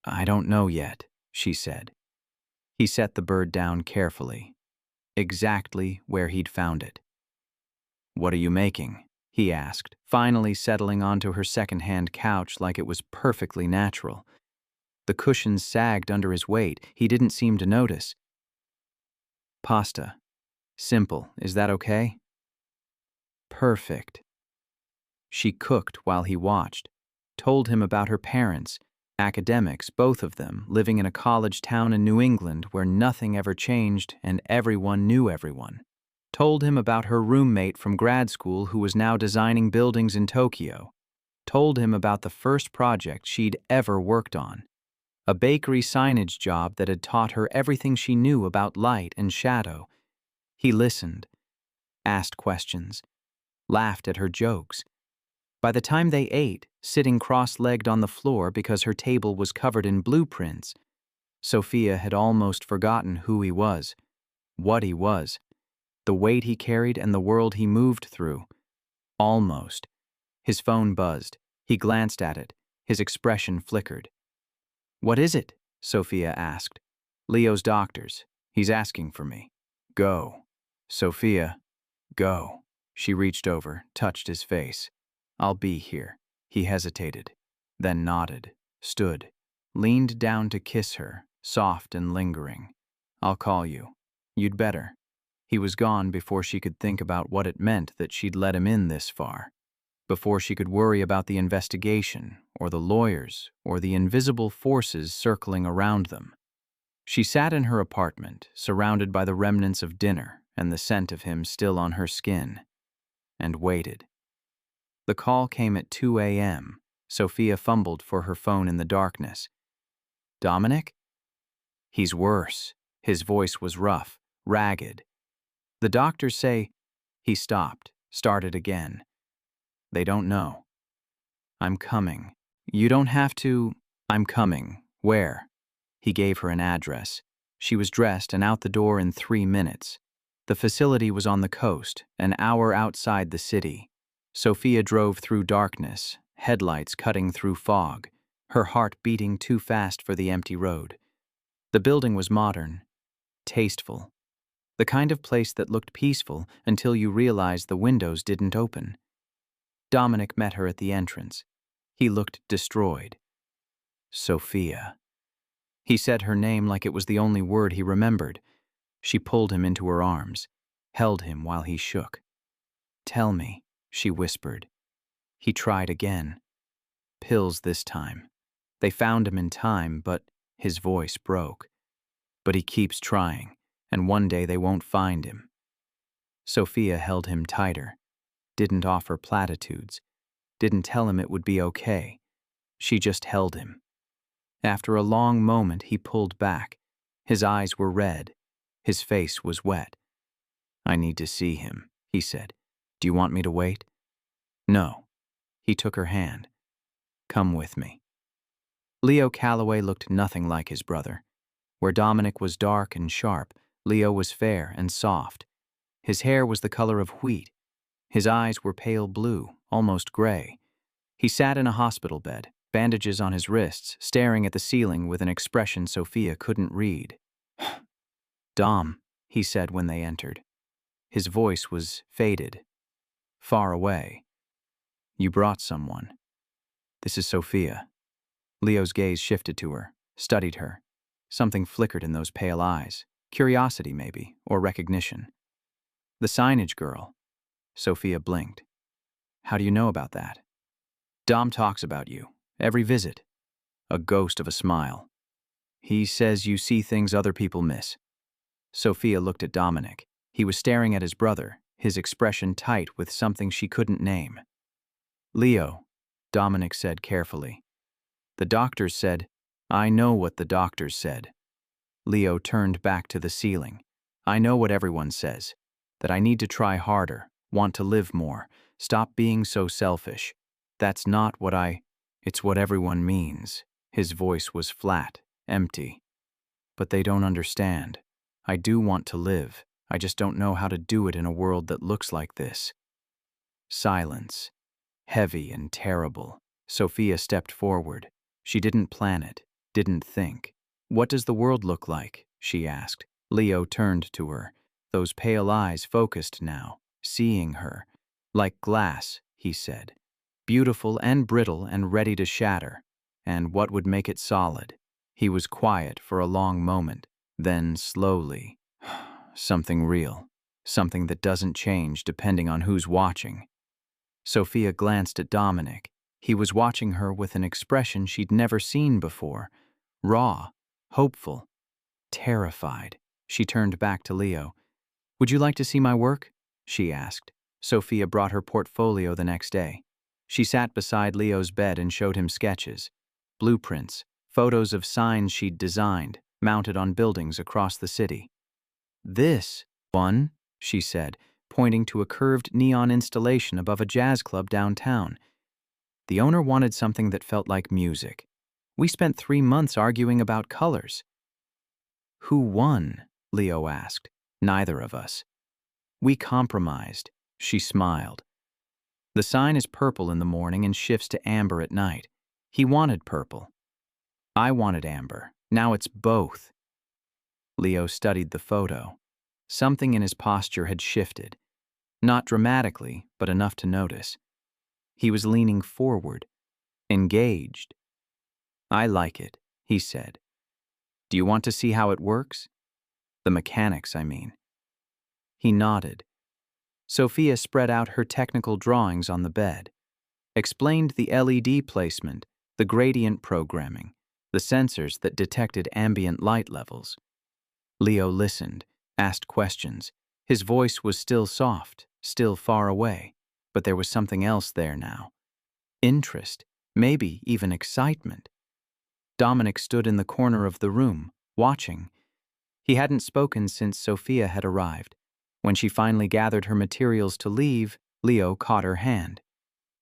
S1: "I don't know yet," she said. He set the bird down carefully, exactly where he'd found it. "What are you making?" he asked, finally settling onto her second-hand couch like it was perfectly natural. The cushions sagged under his weight. He didn't seem to notice. "Pasta. Simple. Is that okay?" "Perfect." She cooked while he watched, told him about her parents, academics, both of them, living in a college town in New England where nothing ever changed and everyone knew everyone. Told him about her roommate from grad school who was now designing buildings in Tokyo. Told him about the first project she'd ever worked on. A bakery signage job that had taught her everything she knew about light and shadow. He listened, asked questions, laughed at her jokes. By the time they ate, sitting cross-legged on the floor because her table was covered in blueprints, Sophia had almost forgotten who he was, what he was, the weight he carried and the world he moved through. Almost. His phone buzzed. He glanced at it. His expression flickered. "What is it?" Sophia asked. "Leo's doctor's. He's asking for me." "Go." "Sophia, go." She reached over, touched his face. "I'll be here." He hesitated, then nodded, stood, leaned down to kiss her, soft and lingering. "I'll call you. You'd better." He was gone before she could think about what it meant that she'd let him in this far. Before she could worry about the investigation, or the lawyers, or the invisible forces circling around them. She sat in her apartment, surrounded by the remnants of dinner and the scent of him still on her skin, and waited. The call came at 2 a.m. Sophia fumbled for her phone in the darkness. "Dominic?" "He's worse." His voice was rough, ragged. "The doctors say—" He stopped, started again. "They don't know." "I'm coming." "You don't have to—" "I'm coming." "Where?" He gave her an address. She was dressed and out the door in 3 minutes. The facility was on the coast, an hour outside the city. Sophia drove through darkness, headlights cutting through fog, her heart beating too fast for the empty road. The building was modern, tasteful, the kind of place that looked peaceful until you realized the windows didn't open. Dominic met her at the entrance. He looked destroyed. "Sophia." He said her name like it was the only word he remembered. She pulled him into her arms, held him while he shook. "Tell me," she whispered. He tried again. pills this time. They found him in time, but his voice broke. But he keeps trying, and one day they won't find him. Sophia held him tighter, didn't offer platitudes, didn't tell him it would be okay. She just held him. After a long moment, he pulled back. His eyes were red. His face was wet. "I need to see him," he said. "Do you want me to wait?" "No." He took her hand. "Come with me." Leo Calloway looked nothing like his brother. Where Dominic was dark and sharp, Leo was fair and soft. His hair was the color of wheat. His eyes were pale blue, almost gray. He sat in a hospital bed, bandages on his wrists, staring at the ceiling with an expression Sophia couldn't read. "Dom," he said when they entered. His voice was faded, far away. "You brought someone. This is Sophia." Leo's gaze shifted to her, studied her. Something flickered in those pale eyes. Curiosity, maybe, or recognition. "The signage girl." Sophia blinked. "How do you know about that?" "Dom talks about you. Every visit." A ghost of a smile. "He says you see things other people miss." Sophia looked at Dominic. He was staring at his brother, his expression tight with something she couldn't name. "Leo," Dominic said carefully. "The doctors said—" "I know what the doctors said." Leo turned back to the ceiling. "I know what everyone says. That I need to try harder, want to live more, stop being so selfish. That's not what it's what everyone means." His voice was flat, empty. "But they don't understand. I do want to live. I just don't know how to do it in a world that looks like this." Silence. Heavy and terrible. Sophia stepped forward. She didn't plan it, didn't think. "What does the world look like?" she asked. Leo turned to her, those pale eyes focused now, seeing her. "Like glass," he said. "Beautiful and brittle and ready to shatter. And what would make it solid?" He was quiet for a long moment. Then, slowly, "Something real. Something that doesn't change depending on who's watching." Sophia glanced at Dominic. He was watching her with an expression she'd never seen before. Raw, hopeful, terrified. She turned back to Leo. "Would you like to see my work?" she asked. Sophia brought her portfolio the next day. She sat beside Leo's bed and showed him sketches, blueprints, photos of signs she'd designed, mounted on buildings across the city. "This one," she said, pointing to a curved neon installation above a jazz club downtown. "The owner wanted something that felt like music. We spent 3 months arguing about colors." "Who won?" Leo asked. "Neither of us." "We compromised." She smiled. "The sign is purple in the morning and shifts to amber at night. He wanted purple. I wanted amber. Now it's both." Leo studied the photo. Something in his posture had shifted. Not dramatically, but enough to notice. He was leaning forward, engaged. "I like it," he said. "Do you want to see how it works? The mechanics, I mean." He nodded. Sophia spread out her technical drawings on the bed, explained the LED placement, the gradient programming, the sensors that detected ambient light levels. Leo listened, asked questions. His voice was still soft, still far away, but there was something else there now. Interest, maybe even excitement. Dominic stood in the corner of the room, watching. He hadn't spoken since Sophia had arrived. When she finally gathered her materials to leave, Leo caught her hand.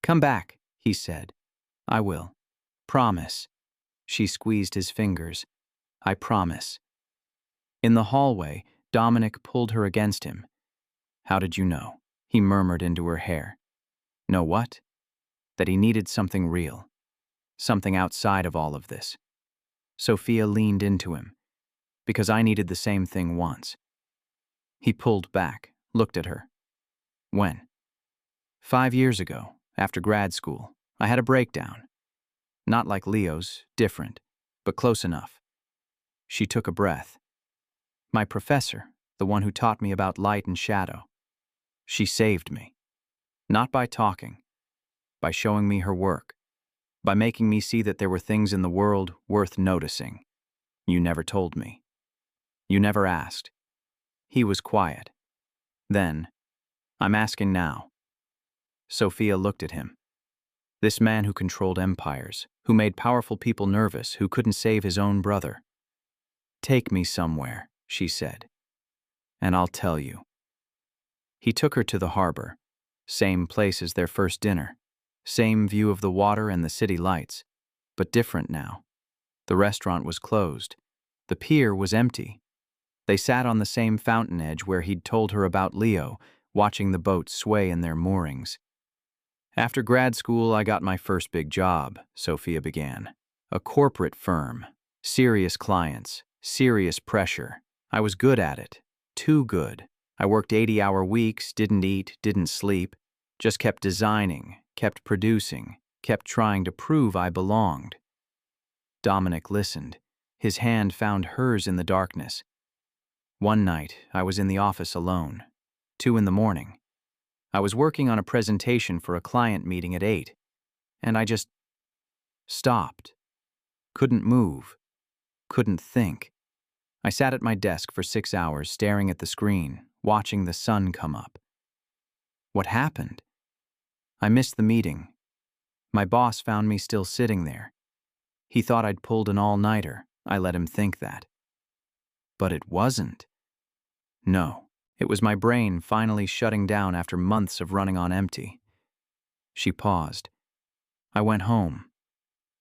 S1: "Come back," he said. "I will. Promise." She squeezed his fingers. "I promise." In the hallway, Dominic pulled her against him. "How did you know?" he murmured into her hair. "Know what?" "That he needed something real. Something outside of all of this." Sophia leaned into him. "Because I needed the same thing once." He pulled back, looked at her. "When?" 5 years ago, after grad school. I had a breakdown. Not like Leo's, different, but close enough." She took a breath. "My professor, the one who taught me about light and shadow. She saved me. Not by talking, by showing me her work. by making me see that there were things in the world worth noticing. You never told me. You never asked. He was quiet. Then, I'm asking now. Sophia looked at him. This man who controlled empires, who made powerful people nervous, who couldn't save his own brother. Take me somewhere, she said, and I'll tell you. He took her to the harbor, same place as their first dinner, same view of the water and the city lights, but different now. The restaurant was closed. The pier was empty. They sat on the same fountain edge where he'd told her about Leo, watching the boats sway in their moorings. After grad school, I got my first big job, Sophia began. A corporate firm, serious clients, serious pressure. I was good at it, too good. I worked 80-hour weeks, didn't eat, didn't sleep, just kept designing, kept producing, kept trying to prove I belonged. Dominic listened. His hand found hers in the darkness. One night, I was in the office alone, 2 a.m. I was working on a presentation for a client meeting at 8, and I just stopped. Couldn't move. Couldn't think. I sat at my desk for 6 hours staring at the screen, watching the sun come up. What happened? I missed the meeting. My boss found me still sitting there. He thought I'd pulled an all-nighter. I let him think that. But it wasn't. No. It was my brain finally shutting down after months of running on empty. She paused. I went home.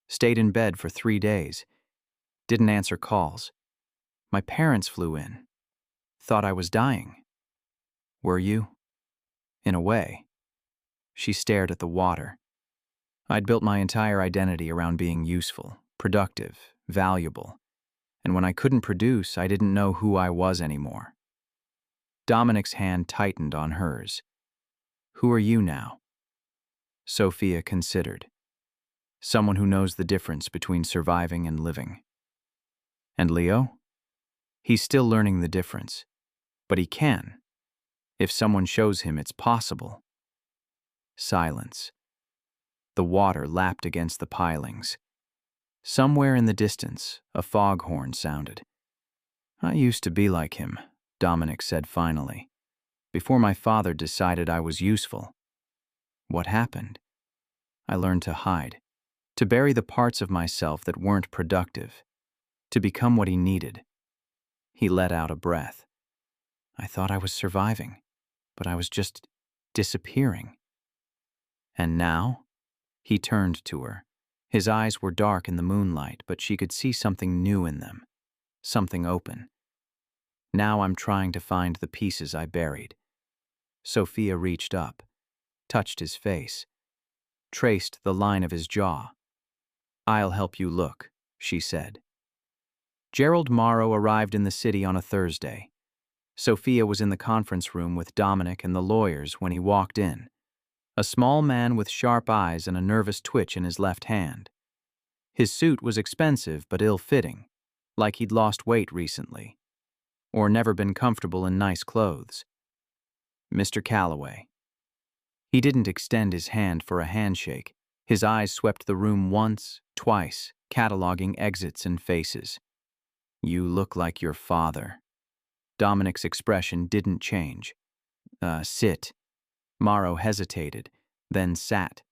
S1: Stayed in bed for 3 days. Didn't answer calls. My parents flew in. Thought I was dying. Were you? In a way. She stared at the water. I'd built my entire identity around being useful, productive, valuable. And when I couldn't produce, I didn't know who I was anymore. Dominic's hand tightened on hers. Who are you now? Sophia considered. Someone who knows the difference between surviving and living. And Leo? He's still learning the difference. But he can. If someone shows him it's possible. Silence. The water lapped against the pilings. Somewhere in the distance, a foghorn sounded. I used to be like him, Dominic said finally, before my father decided I was useful. What happened? I learned to hide, to bury the parts of myself that weren't productive, to become what he needed. He let out a breath. I thought I was surviving, but I was just disappearing. And now? He turned to her. His eyes were dark in the moonlight, but she could see something new in them, something open. Now I'm trying to find the pieces I buried. Sophia reached up, touched his face, traced the line of his jaw. I'll help you look, she said. Gerald Morrow arrived in the city on a Thursday. Sophia was in the conference room with Dominic and the lawyers when he walked in. A small man with sharp eyes and a nervous twitch in his left hand. His suit was expensive but ill-fitting, like he'd lost weight recently, or never been comfortable in nice clothes. Mr. Calloway. He didn't extend his hand for a handshake. His eyes swept the room once, twice, cataloging exits and faces. You look like your father. Dominic's expression didn't change. Sit. Morrow hesitated, then sat.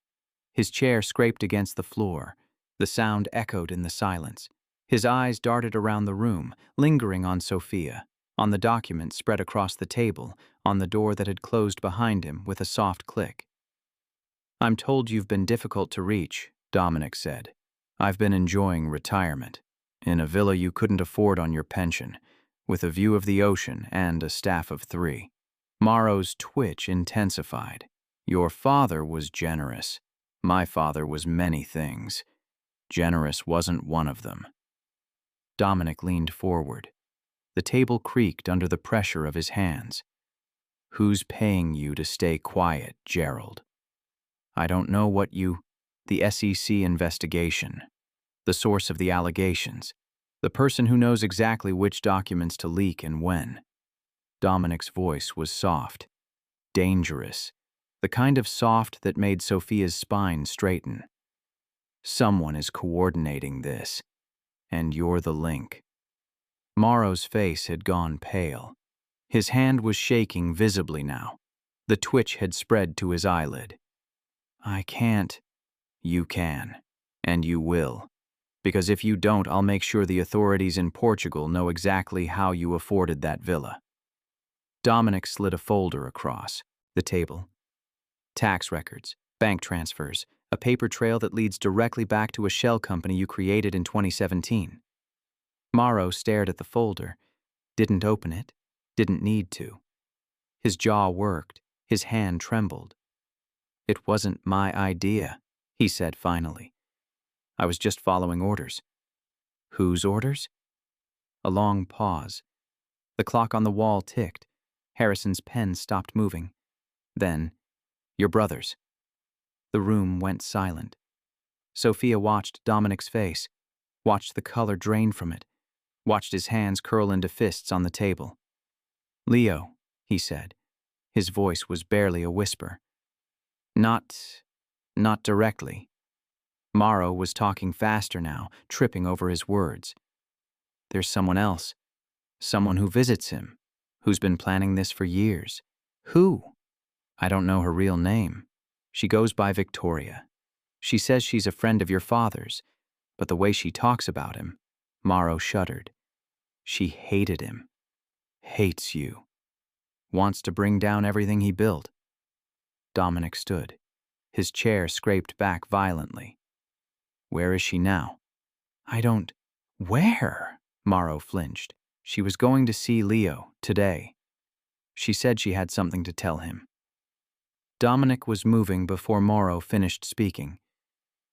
S1: His chair scraped against the floor. The sound echoed in the silence. His eyes darted around the room, lingering on Sophia, on the document spread across the table, on the door that had closed behind him with a soft click. I'm told you've been difficult to reach, Dominic said. I've been enjoying retirement, in a villa you couldn't afford on your pension, with a view of the ocean and a staff of 3. Morrow's twitch intensified. Your father was generous. My father was many things. Generous wasn't one of them. Dominic leaned forward. The table creaked under the pressure of his hands. Who's paying you to stay quiet, Gerald? I don't know what you... The SEC investigation. The source of the allegations. The person who knows exactly which documents to leak and when. Dominic's voice was soft. Dangerous. The kind of soft that made Sophia's spine straighten. Someone is coordinating this, and you're the link. Morrow's face had gone pale. His hand was shaking visibly now. The twitch had spread to his eyelid. I can't. You can. And you will. Because if you don't, I'll make sure the authorities in Portugal know exactly how you afforded that villa. Dominic slid a folder across the table. Tax records, bank transfers, a paper trail that leads directly back to a shell company you created in 2017. Morrow stared at the folder, didn't open it, didn't need to. His jaw worked, his hand trembled. It wasn't my idea, he said finally. I was just following orders. Whose orders? A long pause. The clock on the wall ticked. Harrison's pen stopped moving. Then, your brother's. The room went silent. Sophia watched Dominic's face, watched the color drain from it, watched his hands curl into fists on the table. Leo, he said. His voice was barely a whisper. Not directly. Morrow was talking faster now, tripping over his words. There's someone else. Someone who visits him, who's been planning this for years. Who? I don't know her real name. She goes by Victoria. She says she's a friend of your father's, but the way she talks about him, Morrow shuddered. She hated him. Hates you. Wants to bring down everything he built. Dominic stood. His chair scraped back violently. Where is she now? I don't... Where? Morrow flinched. She was going to see Leo today. She said she had something to tell him. Dominic was moving before Morrow finished speaking.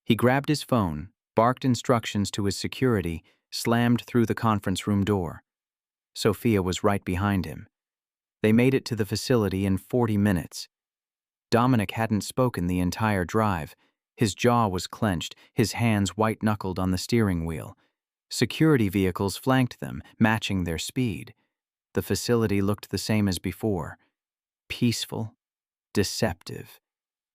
S1: He grabbed his phone, barked instructions to his security, slammed through the conference room door. Sophia was right behind him. They made it to the facility in 40 minutes. Dominic hadn't spoken the entire drive. His jaw was clenched, his hands white-knuckled on the steering wheel. Security vehicles flanked them, matching their speed. The facility looked the same as before. Peaceful, deceptive.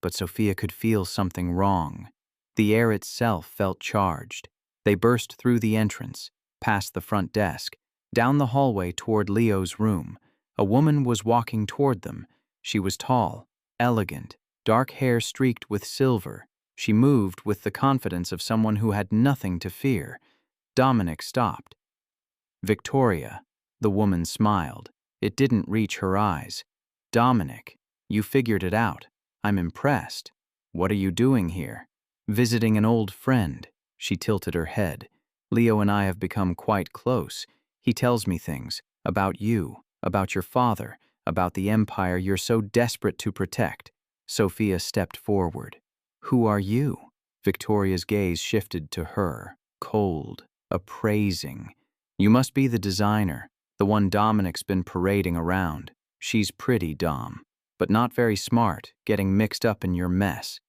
S1: But Sophia could feel something wrong. The air itself felt charged. They burst through the entrance, past the front desk, down the hallway toward Leo's room. A woman was walking toward them. She was tall, elegant, dark hair streaked with silver. She moved with the confidence of someone who had nothing to fear. Dominic stopped. Victoria, the woman smiled. It didn't reach her eyes. Dominic, you figured it out. I'm impressed. What are you doing here? Visiting an old friend. She tilted her head. Leo and I have become quite close. He tells me things about you, about your father, about the empire you're so desperate to protect. Sophia stepped forward. Who are you? Victoria's gaze shifted to her, cold, appraising. You must be the designer, the one Dominic's been parading around. She's pretty, Dom, but not very smart, getting mixed up in your mess.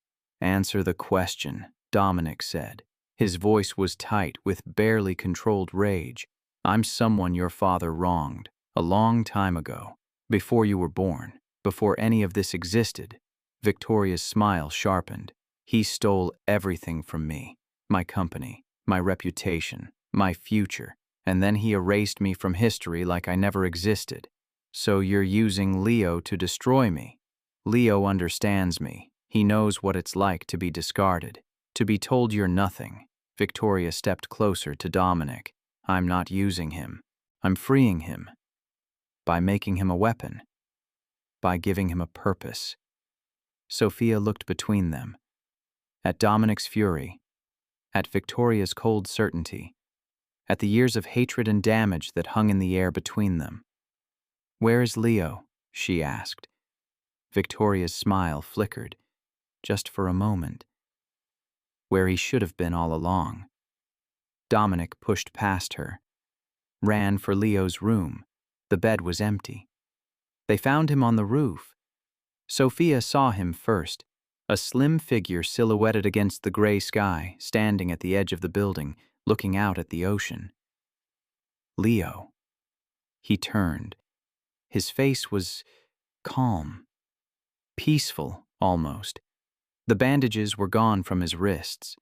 S1: Answer the question, Dominic said. His voice was tight with barely controlled rage. I'm someone your father wronged, a long time ago, before you were born, before any of this existed. Victoria's smile sharpened. He stole everything from me, my company, my reputation, my future, and then he erased me from history like I never existed. So you're using Leo to destroy me. Leo understands me. He knows what it's like to be discarded, to be told you're nothing. Victoria stepped closer to Dominic. I'm not using him. I'm freeing him. By making him a weapon. By giving him a purpose. Sophia looked between them. At Dominic's fury. At Victoria's cold certainty. At the years of hatred and damage that hung in the air between them. Where is Leo? She asked. Victoria's smile flickered, just for a moment. Where he should have been all along. Dominic pushed past her, ran for Leo's room. The bed was empty. They found him on the roof. Sophia saw him first, a slim figure silhouetted against the gray sky, standing at the edge of the building, looking out at the ocean. Leo. He turned. His face was calm, peaceful almost. The bandages were gone from his wrists.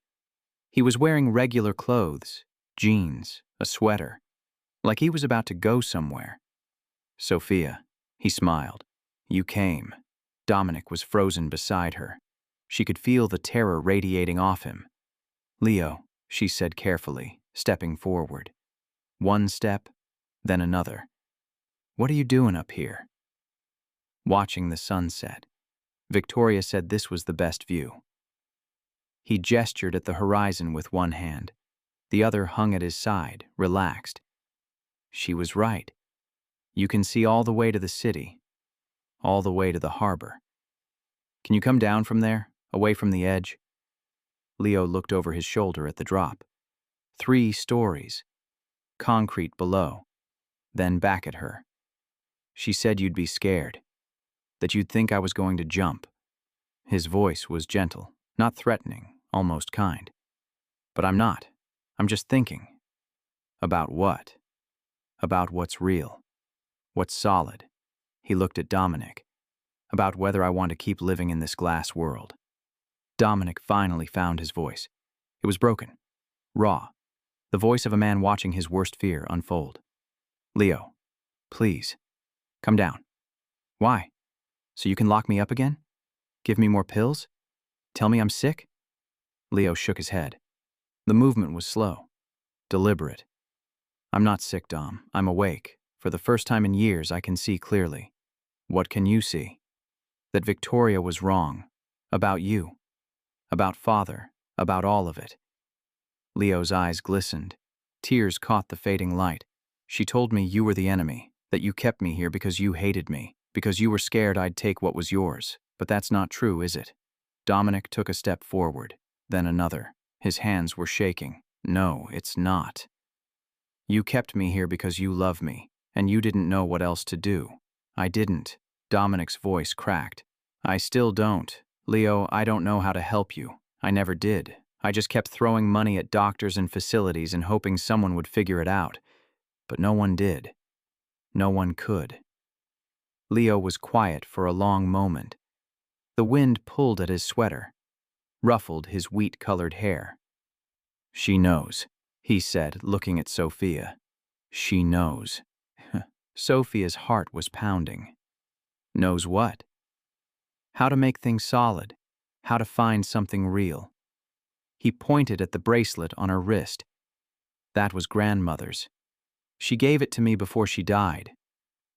S1: He was wearing regular clothes, jeans, a sweater, like he was about to go somewhere. Sophia, he smiled. You came. Dominic was frozen beside her. She could feel the terror radiating off him. Leo, she said carefully, stepping forward. One step, then another. What are you doing up here? Watching the sunset. Victoria said this was the best view. He gestured at the horizon with one hand. The other hung at his side, relaxed. She was right. You can see all the way to the city, all the way to the harbor. Can you come down from there, away from the edge? Leo looked over his shoulder at the drop. 3 stories. Concrete below, then back at her. She said you'd be scared, that you'd think I was going to jump. His voice was gentle, not threatening, almost kind. But I'm not. I'm just thinking. About what? About what's real. What's solid. He looked at Dominic. About whether I want to keep living in this glass world. Dominic finally found his voice. It was broken, raw, the voice of a man watching his worst fear unfold. Leo, please, come down. Why? So you can lock me up again? Give me more pills? Tell me I'm sick? Leo shook his head. The movement was slow, deliberate. I'm not sick, Dom. I'm awake. For the first time in years, I can see clearly. What can you see? That Victoria was wrong. About you. About Father. About all of it. Leo's eyes glistened. Tears caught the fading light. She told me you were the enemy, that you kept me here because you hated me, because you were scared I'd take what was yours. But that's not true, is it? Dominic took a step forward, then another. His hands were shaking. No, it's not. You kept me here because you love me, and you didn't know what else to do. I didn't. Dominic's voice cracked. I still don't. Leo, I don't know how to help you. I never did. I just kept throwing money at doctors and facilities and hoping someone would figure it out. But no one did. No one could. Leo was quiet for a long moment. The wind pulled at his sweater, ruffled his wheat-colored hair. She knows, he said, looking at Sophia. She knows. Sophia's heart was pounding. Knows what? How to make things solid. How to find something real. He pointed at the bracelet on her wrist. That was grandmother's. She gave it to me before she died.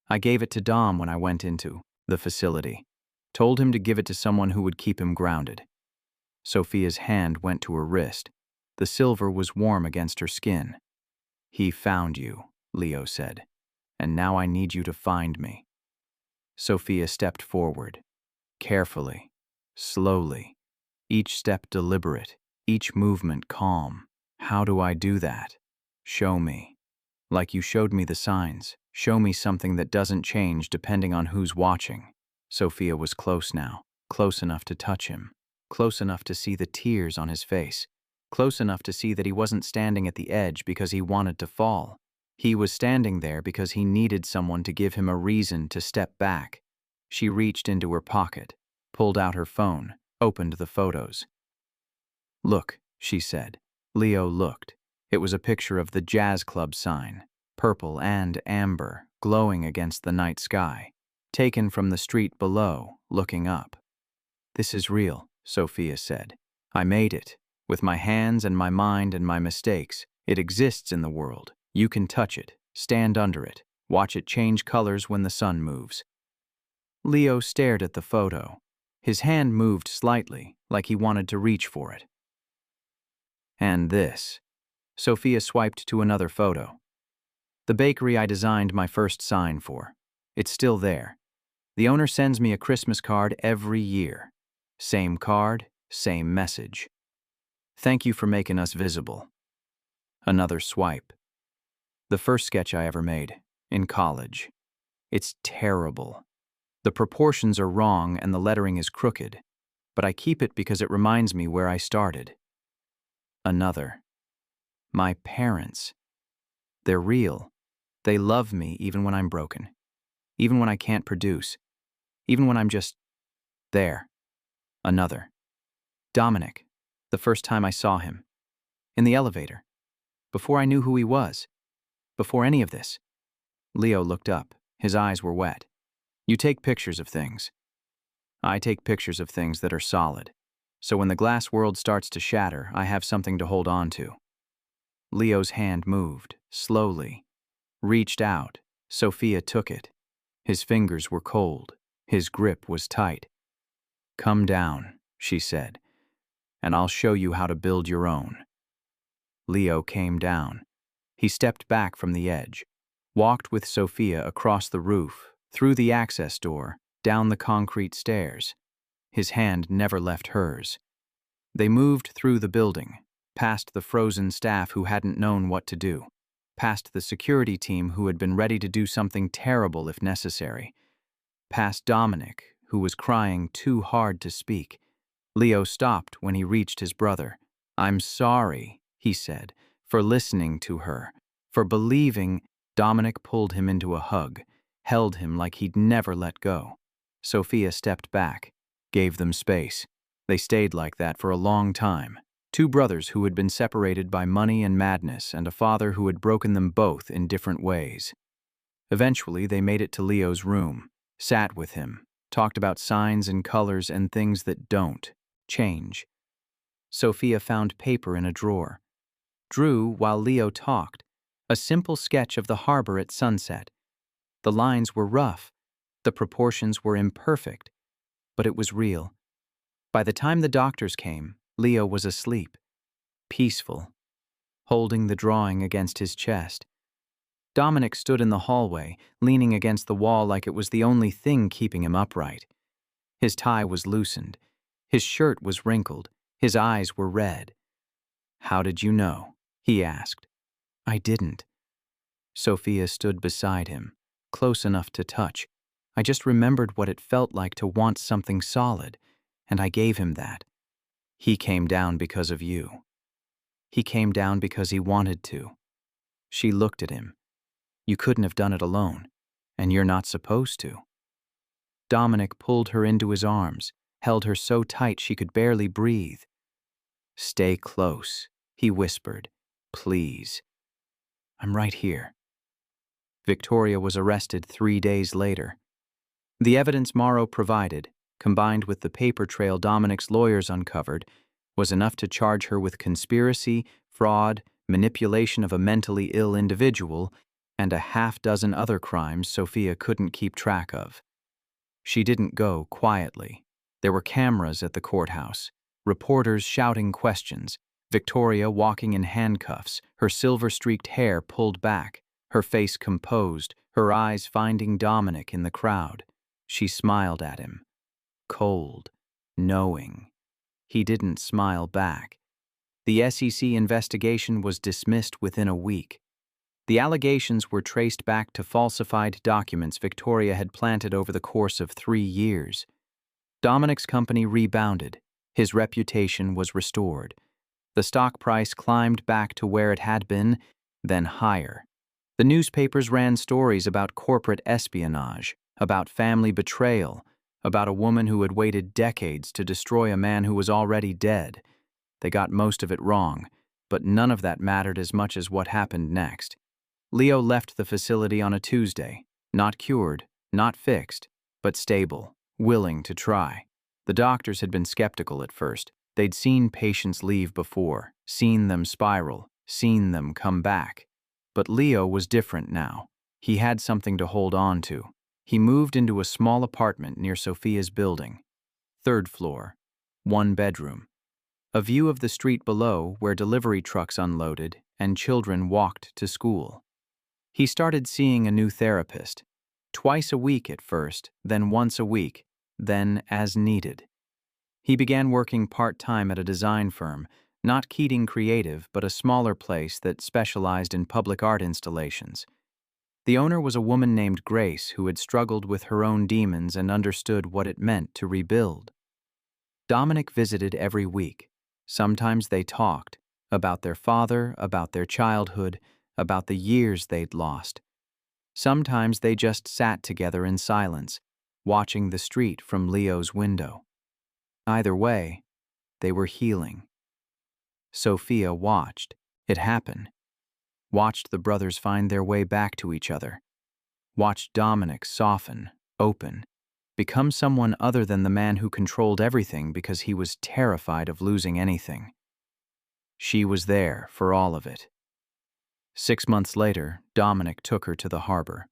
S1: I gave it to Dom when I went into the facility. Told him to give it to someone who would keep him grounded. Sophia's hand went to her wrist. The silver was warm against her skin. He found you, Leo said. And now I need you to find me. Sophia stepped forward. Carefully. Slowly. Each step deliberate. Each movement calm. How do I do that? Show me. Like you showed me the signs. Show me something that doesn't change depending on who's watching. Sophia was close now. Close enough to touch him. Close enough to see the tears on his face. Close enough to see that he wasn't standing at the edge because he wanted to fall. He was standing there because he needed someone to give him a reason to step back. She reached into her pocket, pulled out her phone, opened the photos. Look, she said. Leo looked. It was a picture of the jazz club sign, purple and amber, glowing against the night sky, taken from the street below, looking up. This is real, Sophia said. I made it, with my hands and my mind and my mistakes. It exists in the world. You can touch it, stand under it, watch it change colors when the sun moves. Leo stared at the photo. His hand moved slightly, like he wanted to reach for it. And this. Sophia swiped to another photo. The bakery I designed my first sign for. It's still there. The owner sends me a Christmas card every year. Same card, same message. Thank you for making us visible. Another swipe. The first sketch I ever made, in college. It's terrible. The proportions are wrong and the lettering is crooked, but I keep it because it reminds me where I started. Another. My parents. They're real. They love me even when I'm broken. Even when I can't produce. Even when I'm just there. Another. Dominic. The first time I saw him. in the elevator, before I knew who he was, before any of this. Leo looked up. His eyes were wet. You take pictures of things. I take pictures of things that are solid. So when the glass world starts to shatter, I have something to hold on to. Leo's hand moved, slowly. Reached out. Sophia took it. His fingers were cold. His grip was tight. Come down, she said, and I'll show you how to build your own. Leo came down. He stepped back from the edge, walked with Sophia across the roof, through the access door, down the concrete stairs. His hand never left hers. They moved through the building, past the frozen staff who hadn't known what to do, past the security team who had been ready to do something terrible if necessary, past Dominic, who was crying too hard to speak. Leo stopped when he reached his brother. I'm sorry, he said, for listening to her, for believing. Dominic pulled him into a hug, held him like he'd never let go. Sophia stepped back, gave them space. They stayed like that for a long time. Two brothers who had been separated by money and madness, and a father who had broken them both in different ways. Eventually, they made it to Leo's room, sat with him, talked about signs and colors and things that don't change. Sophia found paper in a drawer. Drew while Leo talked, a simple sketch of the harbor at sunset. The lines were rough, the proportions were imperfect, but it was real. By the time the doctors came, Leo was asleep, peaceful, holding the drawing against his chest. Dominic stood in the hallway, leaning against the wall like it was the only thing keeping him upright. His tie was loosened, his shirt was wrinkled, his eyes were red. How did you know? He asked. I didn't. Sophia stood beside him, close enough to touch. I just remembered what it felt like to want something solid, and I gave him that. He came down because of you. He came down because he wanted to. She looked at him. You couldn't have done it alone, and you're not supposed to. Dominic pulled her into his arms, held her so tight she could barely breathe. Stay close, he whispered. Please. I'm right here. Victoria was arrested 3 days later. The evidence Morrow provided, combined with the paper trail Dominic's lawyers uncovered, was enough to charge her with conspiracy, fraud, manipulation of a mentally ill individual, and a half-dozen other crimes Sophia couldn't keep track of. She didn't go quietly. There were cameras at the courthouse, reporters shouting questions, Victoria walking in handcuffs, her silver-streaked hair pulled back, her face composed, her eyes finding Dominic in the crowd. She smiled at him. Cold, knowing. He didn't smile back. The SEC investigation was dismissed within a week. The allegations were traced back to falsified documents Victoria had planted over the course of 3 years. Dominic's company rebounded. His reputation was restored. The stock price climbed back to where it had been, then higher. The newspapers ran stories about corporate espionage, about family betrayal, about a woman who had waited decades to destroy a man who was already dead. They got most of it wrong, but none of that mattered as much as what happened next. Leo left the facility on a Tuesday, not cured, not fixed, but stable, willing to try. The doctors had been skeptical at first. They'd seen patients leave before, seen them spiral, seen them come back. But Leo was different now. He had something to hold on to. He moved into a small apartment near Sophia's building. 3rd floor, 1 bedroom. A view of the street below where delivery trucks unloaded and children walked to school. He started seeing a new therapist. Twice a week at first, then once a week, then as needed. He began working part-time at a design firm, not Keating Creative, but a smaller place that specialized in public art installations. The owner was a woman named Grace who had struggled with her own demons and understood what it meant to rebuild. Dominic visited every week. Sometimes they talked about their father, about their childhood, about the years they'd lost. Sometimes they just sat together in silence, watching the street from Leo's window. Either way, they were healing. Sophia watched it happen, watched the brothers find their way back to each other, watched Dominic soften, open, become someone other than the man who controlled everything because he was terrified of losing anything. She was there for all of it. 6 months later, Dominic took her to the harbor.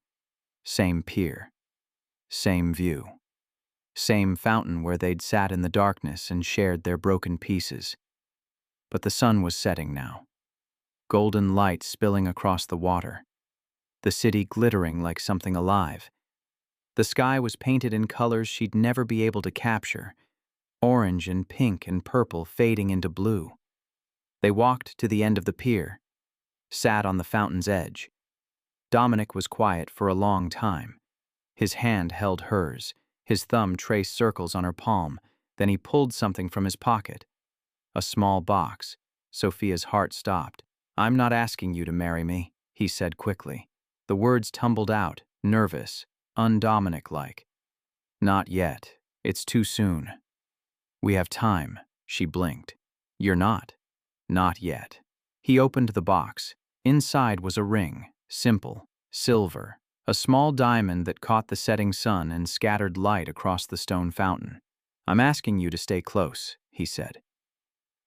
S1: Same pier, same view, same fountain where they'd sat in the darkness and shared their broken pieces. But the sun was setting now, golden light spilling across the water, the city glittering like something alive. The sky was painted in colors she'd never be able to capture, orange and pink and purple fading into blue. They walked to the end of the pier, sat on the fountain's edge. Dominic was quiet for a long time. His hand held hers, his thumb traced circles on her palm, then he pulled something from his pocket. A small box. Sophia's heart stopped. "I'm not asking you to marry me," he said quickly. The words tumbled out, nervous, un-Dominic-like. "Not yet. It's too soon." "We have time," she blinked. "You're not." "Not yet." He opened the box. Inside was a ring, simple, silver, a small diamond that caught the setting sun and scattered light across the stone fountain. "I'm asking you to stay close," he said.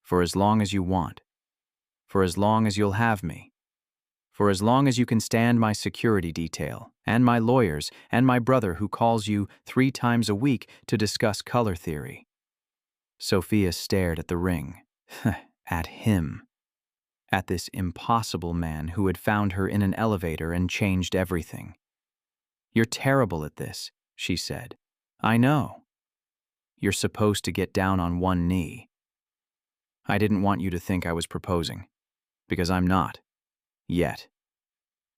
S1: "For as long as you want. For as long as you'll have me. For as long as you can stand my security detail, and my lawyers, and my brother who calls you 3 times a week to discuss color theory." Sophia stared at the ring. At him. At this impossible man who had found her in an elevator and changed everything. "You're terrible at this," she said. "I know. You're supposed to get down on one knee. I didn't want you to think I was proposing, because I'm not. Yet."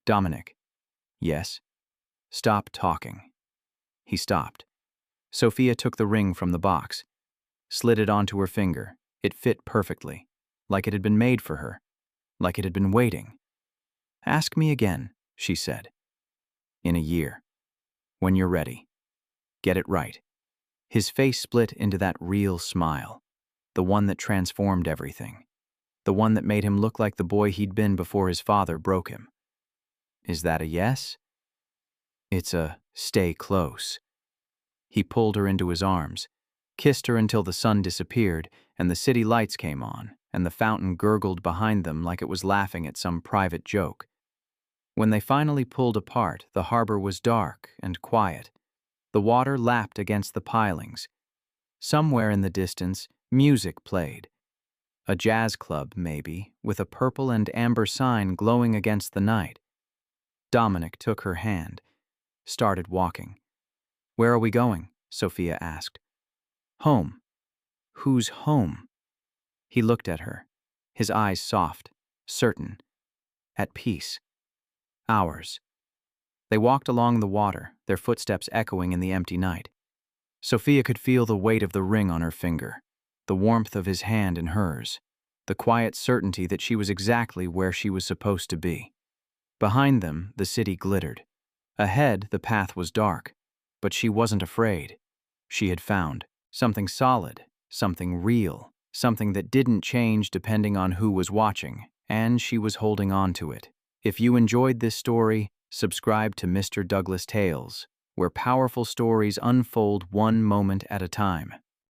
S1: "Dominic." "Yes?" "Stop talking." He stopped. Sophia took the ring from the box, slid it onto her finger. It fit perfectly, like it had been made for her, like it had been waiting. "Ask me again," she said. "In a year. When you're ready. Get it right." His face split into that real smile, the one that transformed everything, the one that made him look like the boy he'd been before his father broke him. "Is that a yes?" "It's a stay close." He pulled her into his arms, kissed her until the sun disappeared and the city lights came on, and the fountain gurgled behind them like it was laughing at some private joke. When they finally pulled apart, the harbor was dark and quiet. The water lapped against the pilings. Somewhere in the distance, music played. A jazz club, maybe, with a purple and amber sign glowing against the night. Dominic took her hand, started walking. "Where are we going?" Sophia asked. "Home." "Who's home?" He looked at her, his eyes soft, certain, at peace. "Ours." They walked along the water, their footsteps echoing in the empty night. Sophia could feel the weight of the ring on her finger, the warmth of his hand in hers, the quiet certainty that she was exactly where she was supposed to be. Behind them, the city glittered. Ahead, the path was dark, but she wasn't afraid. She had found something solid, something real, something that didn't change depending on who was watching, and she was holding on to it. If you enjoyed this story, subscribe to Mr. Douglas Tales, where powerful stories unfold one moment at a time.